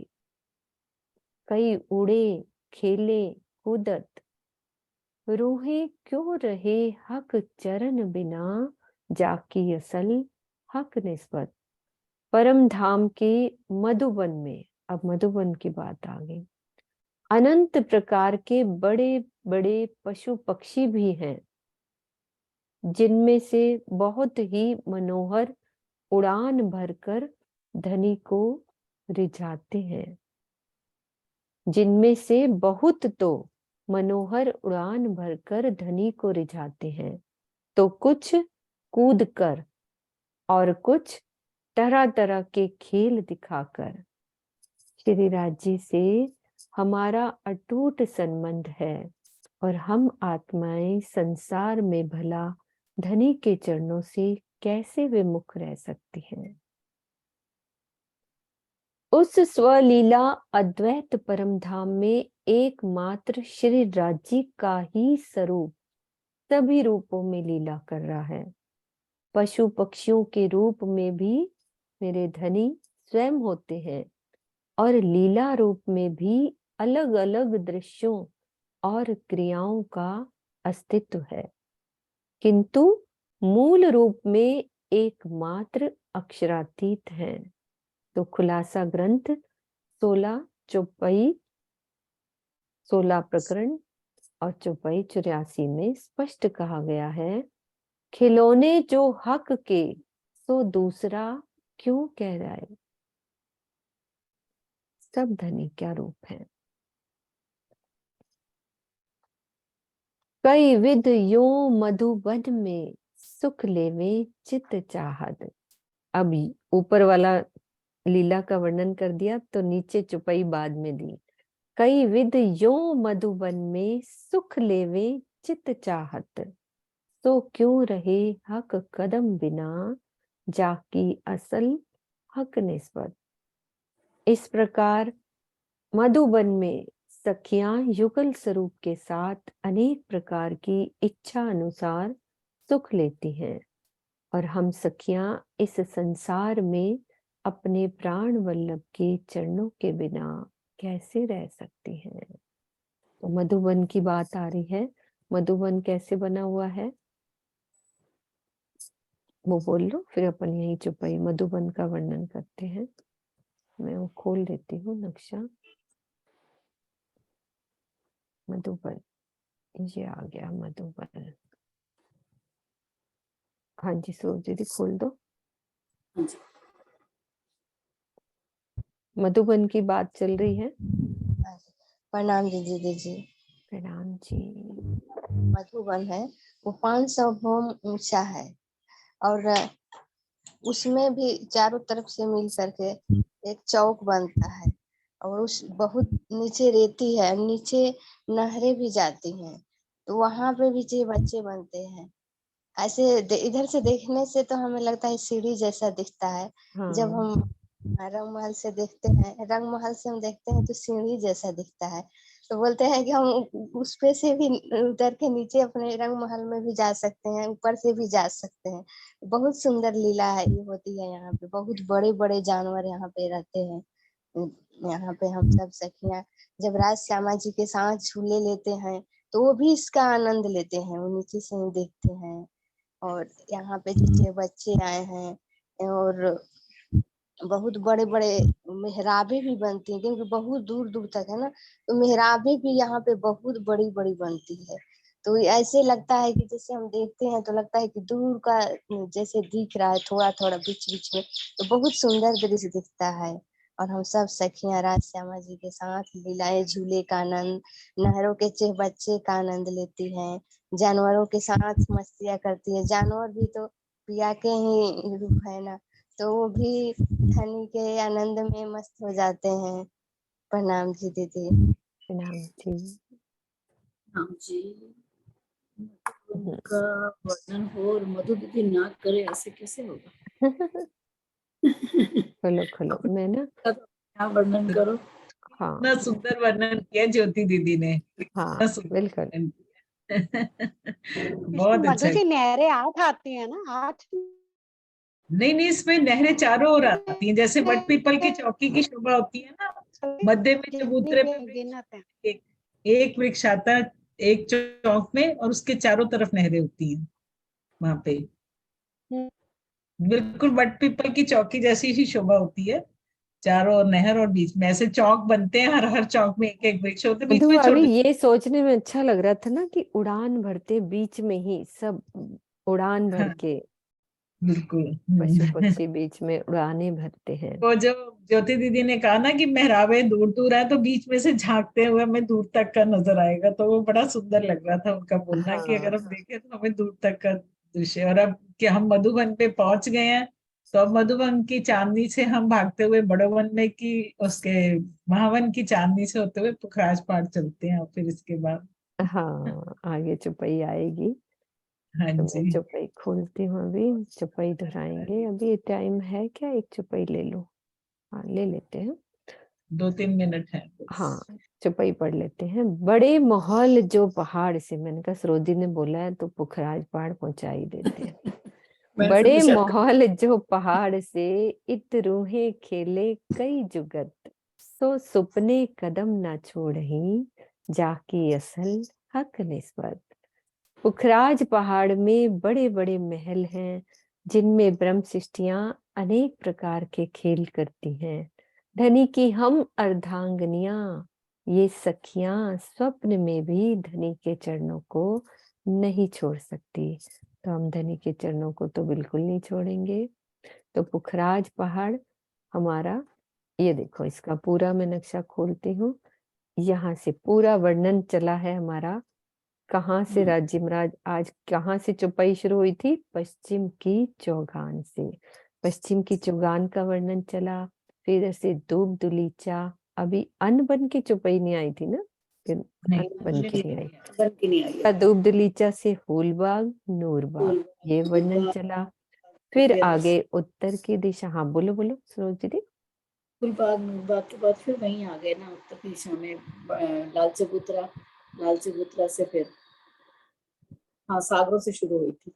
B: कई उड़े खेले कूदत, रूहे क्यों रहे हक चरण बिना, जाकी असल हक निस्बत। परम धाम के मधुबन में, अब मधुबन की बात आ गई, अनंत प्रकार के बड़े बड़े पशु पक्षी भी हैं, जिनमें से बहुत ही मनोहर उड़ान भरकर धनी को रिझाते हैं। जिनमें से बहुत तो मनोहर उड़ान भरकर धनी को रिझाते हैं, तो कुछ कूद कर और कुछ तरह तरह के खेल दिखाकर। श्री राज जी से हमारा अटूट संबंध है और हम आत्माएं संसार में भला धनी के चरणों से कैसे विमुख रह सकती हैं। उस स्वलीला अद्वैत परम धाम में एकमात्र श्री राज जी का ही स्वरूप सभी रूपों में लीला कर रहा है। पशु पक्षियों के रूप में भी मेरे धनी स्वयं होते हैं और लीला रूप में भी अलग अलग दृश्यों और क्रियाओं का अस्तित्व है, किंतु मूल रूप में एकमात्र अक्षरातीत है। तो खुलासा ग्रंथ 16 चौपाई 16 प्रकरण और चौपाई 84 में स्पष्ट कहा गया है, खिलौने जो हक के सो दूसरा क्यों कह रहा है। सब धनी क्या रूप है। कई विध यो मधुबन में, सुख लेवे चित चाहत। अब ऊपर वाला लीला का वर्णन कर दिया, तो नीचे चौपाई बाद में दी। कई विध यो मधुबन में, सुख लेवे चित चाहत, तो क्यों रहे हक कदम बिना, जाकी असल हक निस्बत। इस प्रकार मधुबन में सखियां युगल स्वरूप के साथ अनेक प्रकार की इच्छा अनुसार सुख लेती हैं और हम सखियां इस संसार में अपने प्राण वल्लभ के चरणों के बिना कैसे रह सकती हैं। तो मधुबन की बात आ रही है। मधुबन कैसे बना हुआ है वो बोल लो, फिर अपन यही चुपाई मधुबन का वर्णन करते हैं। मैं वो खोल देती हूँ नक्शा। मधुबन, ये आ गया मधुबन। हाँ जी सूरज दीदी खोल दो। मधुबन की बात चल रही है।
D: प्रणाम दीदी जी।
B: प्रणाम जी।
D: मधुबन है वो 500 भौम ऊंचा है और उसमें भी चारों तरफ से मिल करके एक चौक बनता है और उस बहुत नीचे रेती है, नीचे नहरें भी जाती हैं, तो वहां पे भी ये बच्चे बनते हैं। ऐसे इधर से देखने से तो हमें लगता है सीढ़ी जैसा दिखता है। जब
B: हाँ
D: हम रंग महल से देखते हैं, रंग महल से हम देखते हैं तो सीढ़ी जैसा दिखता है। तो बोलते हैं कि हम उस पे से भी उतर के नीचे अपने रंग महल में भी जा सकते हैं, ऊपर से भी जा सकते हैं। बहुत सुंदर लीला है ये होती है यहाँ पे। बहुत बड़े बड़े जानवर यहाँ पे रहते हैं। यहाँ पे हम सब सखियां जब राज श्यामा जी के साथ झूले लेते हैं तो वो भी इसका आनंद लेते हैं, वो नीचे से ही देखते हैं। और यहाँ पे जितने बच्चे आए हैं और बहुत बड़े बड़े मेहराबे भी बनती हैं, क्योंकि बहुत दूर दूर तक है ना, तो मेहराबे भी यहाँ पे बहुत बड़ी बड़ी बनती है। तो ऐसे लगता है कि जैसे हम देखते हैं तो लगता है कि दूर का जैसे दिख रहा है थोड़ा थोड़ा बीच बीच में। तो बहुत सुंदर दृश्य दिखता है। और हम सब सखियां राज श्यामा जी के साथ लीलाएं झूले का आनंद, नहरों के बच्चे का आनंद लेती हैं, जानवरों के साथ मस्तियां करती है। जानवर भी तो पिया के ही रूप है ना, तो वो भी धनी के आनंद में मस्त हो जाते हैं। प्रणाम जी दीदी।
B: प्रणाम जी।
E: हाँ जी, उनका वर्णन हो और मधु दीदी ना करे ऐसे कैसे होगा?
B: खोलो खोलो, मैं ना
E: क्या वर्णन करो।
B: हाँ
G: इतना सुंदर वर्णन किया ज्योति दीदी ने,
B: हाँ
G: इतना सुंदर
B: बिल्कुल।
G: वर्णन किया।
I: इसमें
G: बहुत
I: मधु
G: अच्छा।
I: जी नहरें 8 आती है ना, 8
G: नहीं नहीं, इसमें नहरें चारों ओर आती हैं, जैसे वट पीपल की चौकी की शोभा होती है ना, मध्य में चबूतरे पे
I: गिनत है।
G: एक वृक्ष आता है एक चौक में, और उसके चारों तरफ नहरें होती हैं वहां पे। बिल्कुल वट पीपल की चौकी जैसी ही शोभा होती है, चारों ओर नहर और बीच में ऐसे चौक बनते हैं, हर हर चौक में एक एक वृक्ष होते हैं, बीच
B: मधु
G: में
B: अभी
G: छोटे।
B: ये सोचने में अच्छा लग रहा था ना कि उड़ान भरते बीच में ही सब, उड़ान भर
G: हाँ,
B: के
G: बिल्कुल।
B: पशु पक्षी बीच में उड़ाने भरते हैं।
G: वो जो ज्योति दीदी ने कहा ना कि मेहराबे दूर दूर है, तो बीच में से झांकते हुए हमें दूर तक का नजर आएगा, तो वो बड़ा सुंदर लग रहा था उनका बोलना कि अगर हम
B: हाँ
G: देखें तो हमें दूर तक का दृश्य। और अब कि हम मधुबन पे पहुंच गए हैं, तो अब मधुबन की चांदनी से हम भागते हुए बड़ोवन में की उसके महावन की चांदनी से होते हुए पुखराज पाठ चलते हैं, और फिर इसके बाद
B: हाँ आगे चुपई आएगी,
G: हाँ
B: तो मैं
G: जी।
B: चुपई खोलती हूँ। अभी चुपई दोहराएंगे। अभी टाइम है क्या? एक चुपई ले लो। हाँ ले लेते हैं।
G: 2-3 मिनट है बस।
B: हाँ चुपई पढ़ लेते हैं। बड़े महल जो पहाड़ से, मैंने कहा सरोजी ने बोला है तो पुखराज पहाड़ पहुंचा ही देते हैं। बड़े महल जो पहाड़ से, इत रूहे खेले कई जुगत, सो सुपने कदम ना छोड़ही, जाकी असल हक निस्बत। पुखराज पहाड़ में बड़े बड़े महल हैं, जिनमें ब्रह्म सृष्टियां अनेक प्रकार के खेल करती हैं। धनी की हम अर्धांगनियां, ये सखियां स्वप्न में भी धनी के चरणों को नहीं छोड़ सकती। तो हम धनी के चरणों को तो बिल्कुल नहीं छोड़ेंगे। तो पुखराज पहाड़ हमारा, ये देखो इसका पूरा मैं नक्शा खोलती हूँ। यहाँ से पूरा वर्णन चला है हमारा। कहाँ से राज्य महाराज, आज कहाँ से चौपाई शुरू हुई थी? पश्चिम की चौगान से। पश्चिम की चौगान का वर्णन चला, फिर इधर से दूब दुलीचा। अभी अन्न बन की चौपाई नहीं आई थी ना, फिर अन्न बन की नहीं आई। दूब दुलीचा से फूलबाग नूरबाग, ये वर्णन चला। फिर आगे उत्तर की दिशा। हाँ बोलो बोलो सरोज दीदी।
E: फूलबाग नूरबाग के बाद फिर वहीं आ गए ना उत्तर दिशा में लाल चबूतरा, लाल चबूतरा से फिर हाँ सागरों से शुरू हुई थी।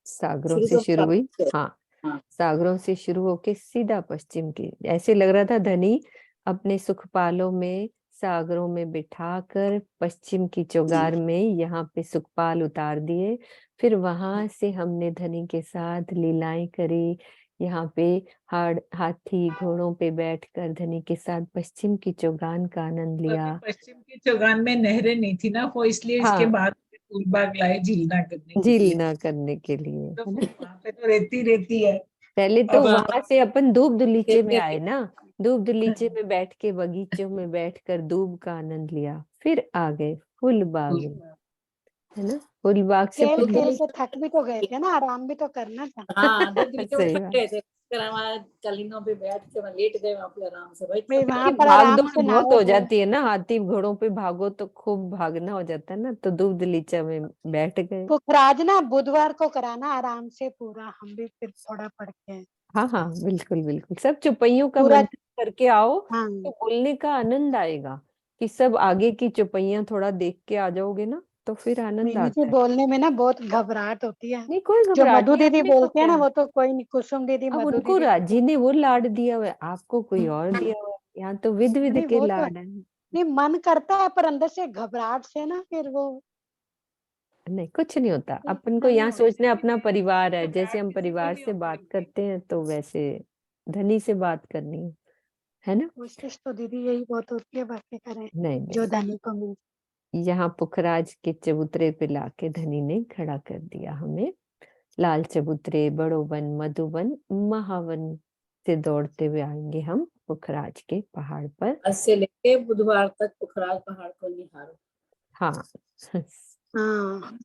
B: सागरों से शुरू हुई, हाँ सागरों से शुरू होके सीधा पश्चिम की। ऐसे लग रहा था धनी अपने सुखपालों में सागरों में बिठाकर पश्चिम की चौगार में यहाँ पे सुखपाल उतार दिए। फिर वहां से हमने धनी के साथ लीलाएं करी। यहाँ पे हाथी घोड़ों पे बैठकर धनी के साथ पश्चिम की चौगान का आनंद लिया।
G: पश्चिम की चौगान में नहरें नहीं थी ना, वो इसलिए इसके बाद फूलबाग लाए झीलना करने के लिए।
B: झीलना करने के लिए,
G: तो वहां पे तो रेती रेती है।
B: पहले तो वहां से अपन दूब दुलीचे में आए ना, दूब दुलीचे में बैठ के बगीचों में बैठकर दूब का आनंद लिया। फिर आ गए फूलबाग में। है ना। फूलबाग से
I: खेल
B: फिर
I: खेल के थक भी तो गए थे ना, आराम भी तो करना था।
E: हाँ 2 दिन के
B: सही
E: थक
B: बात।
E: गए थे, फिर हम वहाँ कलीनों पे बैठ के वहाँ लेट गए वहाँ पे आराम से भाई।
I: भाई
E: थक
I: वहां
E: गए।
I: पर
B: भाग
I: आराम
B: दौड़
I: से
B: बहुत
I: नहाए
B: हो
I: धोए।
B: जाती है ना, हाथी घोड़ों पे भागो तो खूब भागना हो जाता है ना, तो दूध दलीचा में बैठ गए।
I: पुखराज ना बुधवार को कराना आराम से पूरा, हम भी फिर थोड़ा पढ़ के आए।
B: हाँ हाँ बिल्कुल बिल्कुल, सब चौपाइयों का
I: पूरा
B: मंथन करके आओ
I: हाँ
B: तो बोलने का आनंद आएगा। कि सब आगे की चौपाइयां थोड़ा देख के आ जाओगे ना तो फिर आनंद
I: मीनू जी
B: आता है।
I: बोलने में ना बहुत घबराहट होती है।
B: नहीं कोई
I: जो
B: घबराहट
I: मधु
B: नहीं,
I: दीदी
B: अपने को
I: बोलते हैं ना
B: क्या,
I: वो तो कोई नहीं, कुसुम दीदी
B: अब
I: मधु
B: उनको
I: दीदी तो
B: राजी ने वो लाड दिया हुआ है, आपको कोई और दिया हुआ है, यहाँ तो विध विध
I: नहीं
B: के
I: वो तो
B: लाड है।
I: नहीं, मन करता है पर अंदर से घबराहट से ना फिर वो
B: नहीं कुछ नहीं होता, अपन को यहाँ सोचना है अपना परिवार है, जैसे हम परिवार से बात करते हैं तो वैसे धनी से बात करनी है ना।
I: कोशिश तो दीदी यही बहुत होती है, बाकी करें
B: नहीं
I: जो
B: नहीं,
I: धनी को मिल।
B: यहाँ पुखराज के चबूतरे पे लाके धनी ने खड़ा कर दिया हमें। लाल चबूतरे, बड़ोवन, मधुवन, महावन से दौड़ते हुए आएंगे हम पुखराज के पहाड़ पर।
E: आज से लेके बुधवार तक पुखराज पहाड़ को निहारो।
B: हाँ
I: हाँ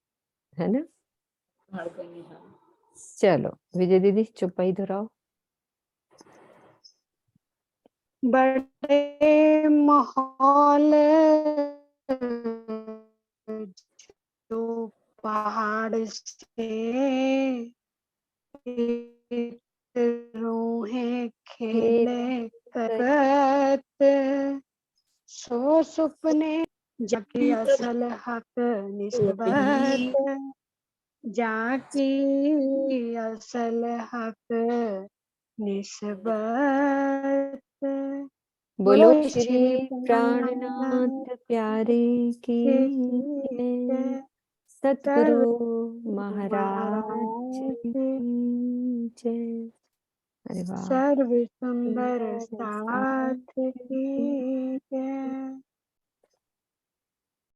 B: है ना।
E: पहाड़ को निहारो।
B: चलो विजय दीदी चौपाई दोहराओ।
I: बड़े माहौल जो पहाड़ से रूहें खेले करत, सो सुपने जाकी असल हक निस्बत, जाकी असल हक निस्बत।
B: बोलो
I: बोलो
B: श्री प्राणनाथ प्यारे की जय। सतगुरु महाराज की जय। अरे वाह,
I: सर्व सुंदर
B: सुंदर
I: साथ
B: साथ की
I: की जय।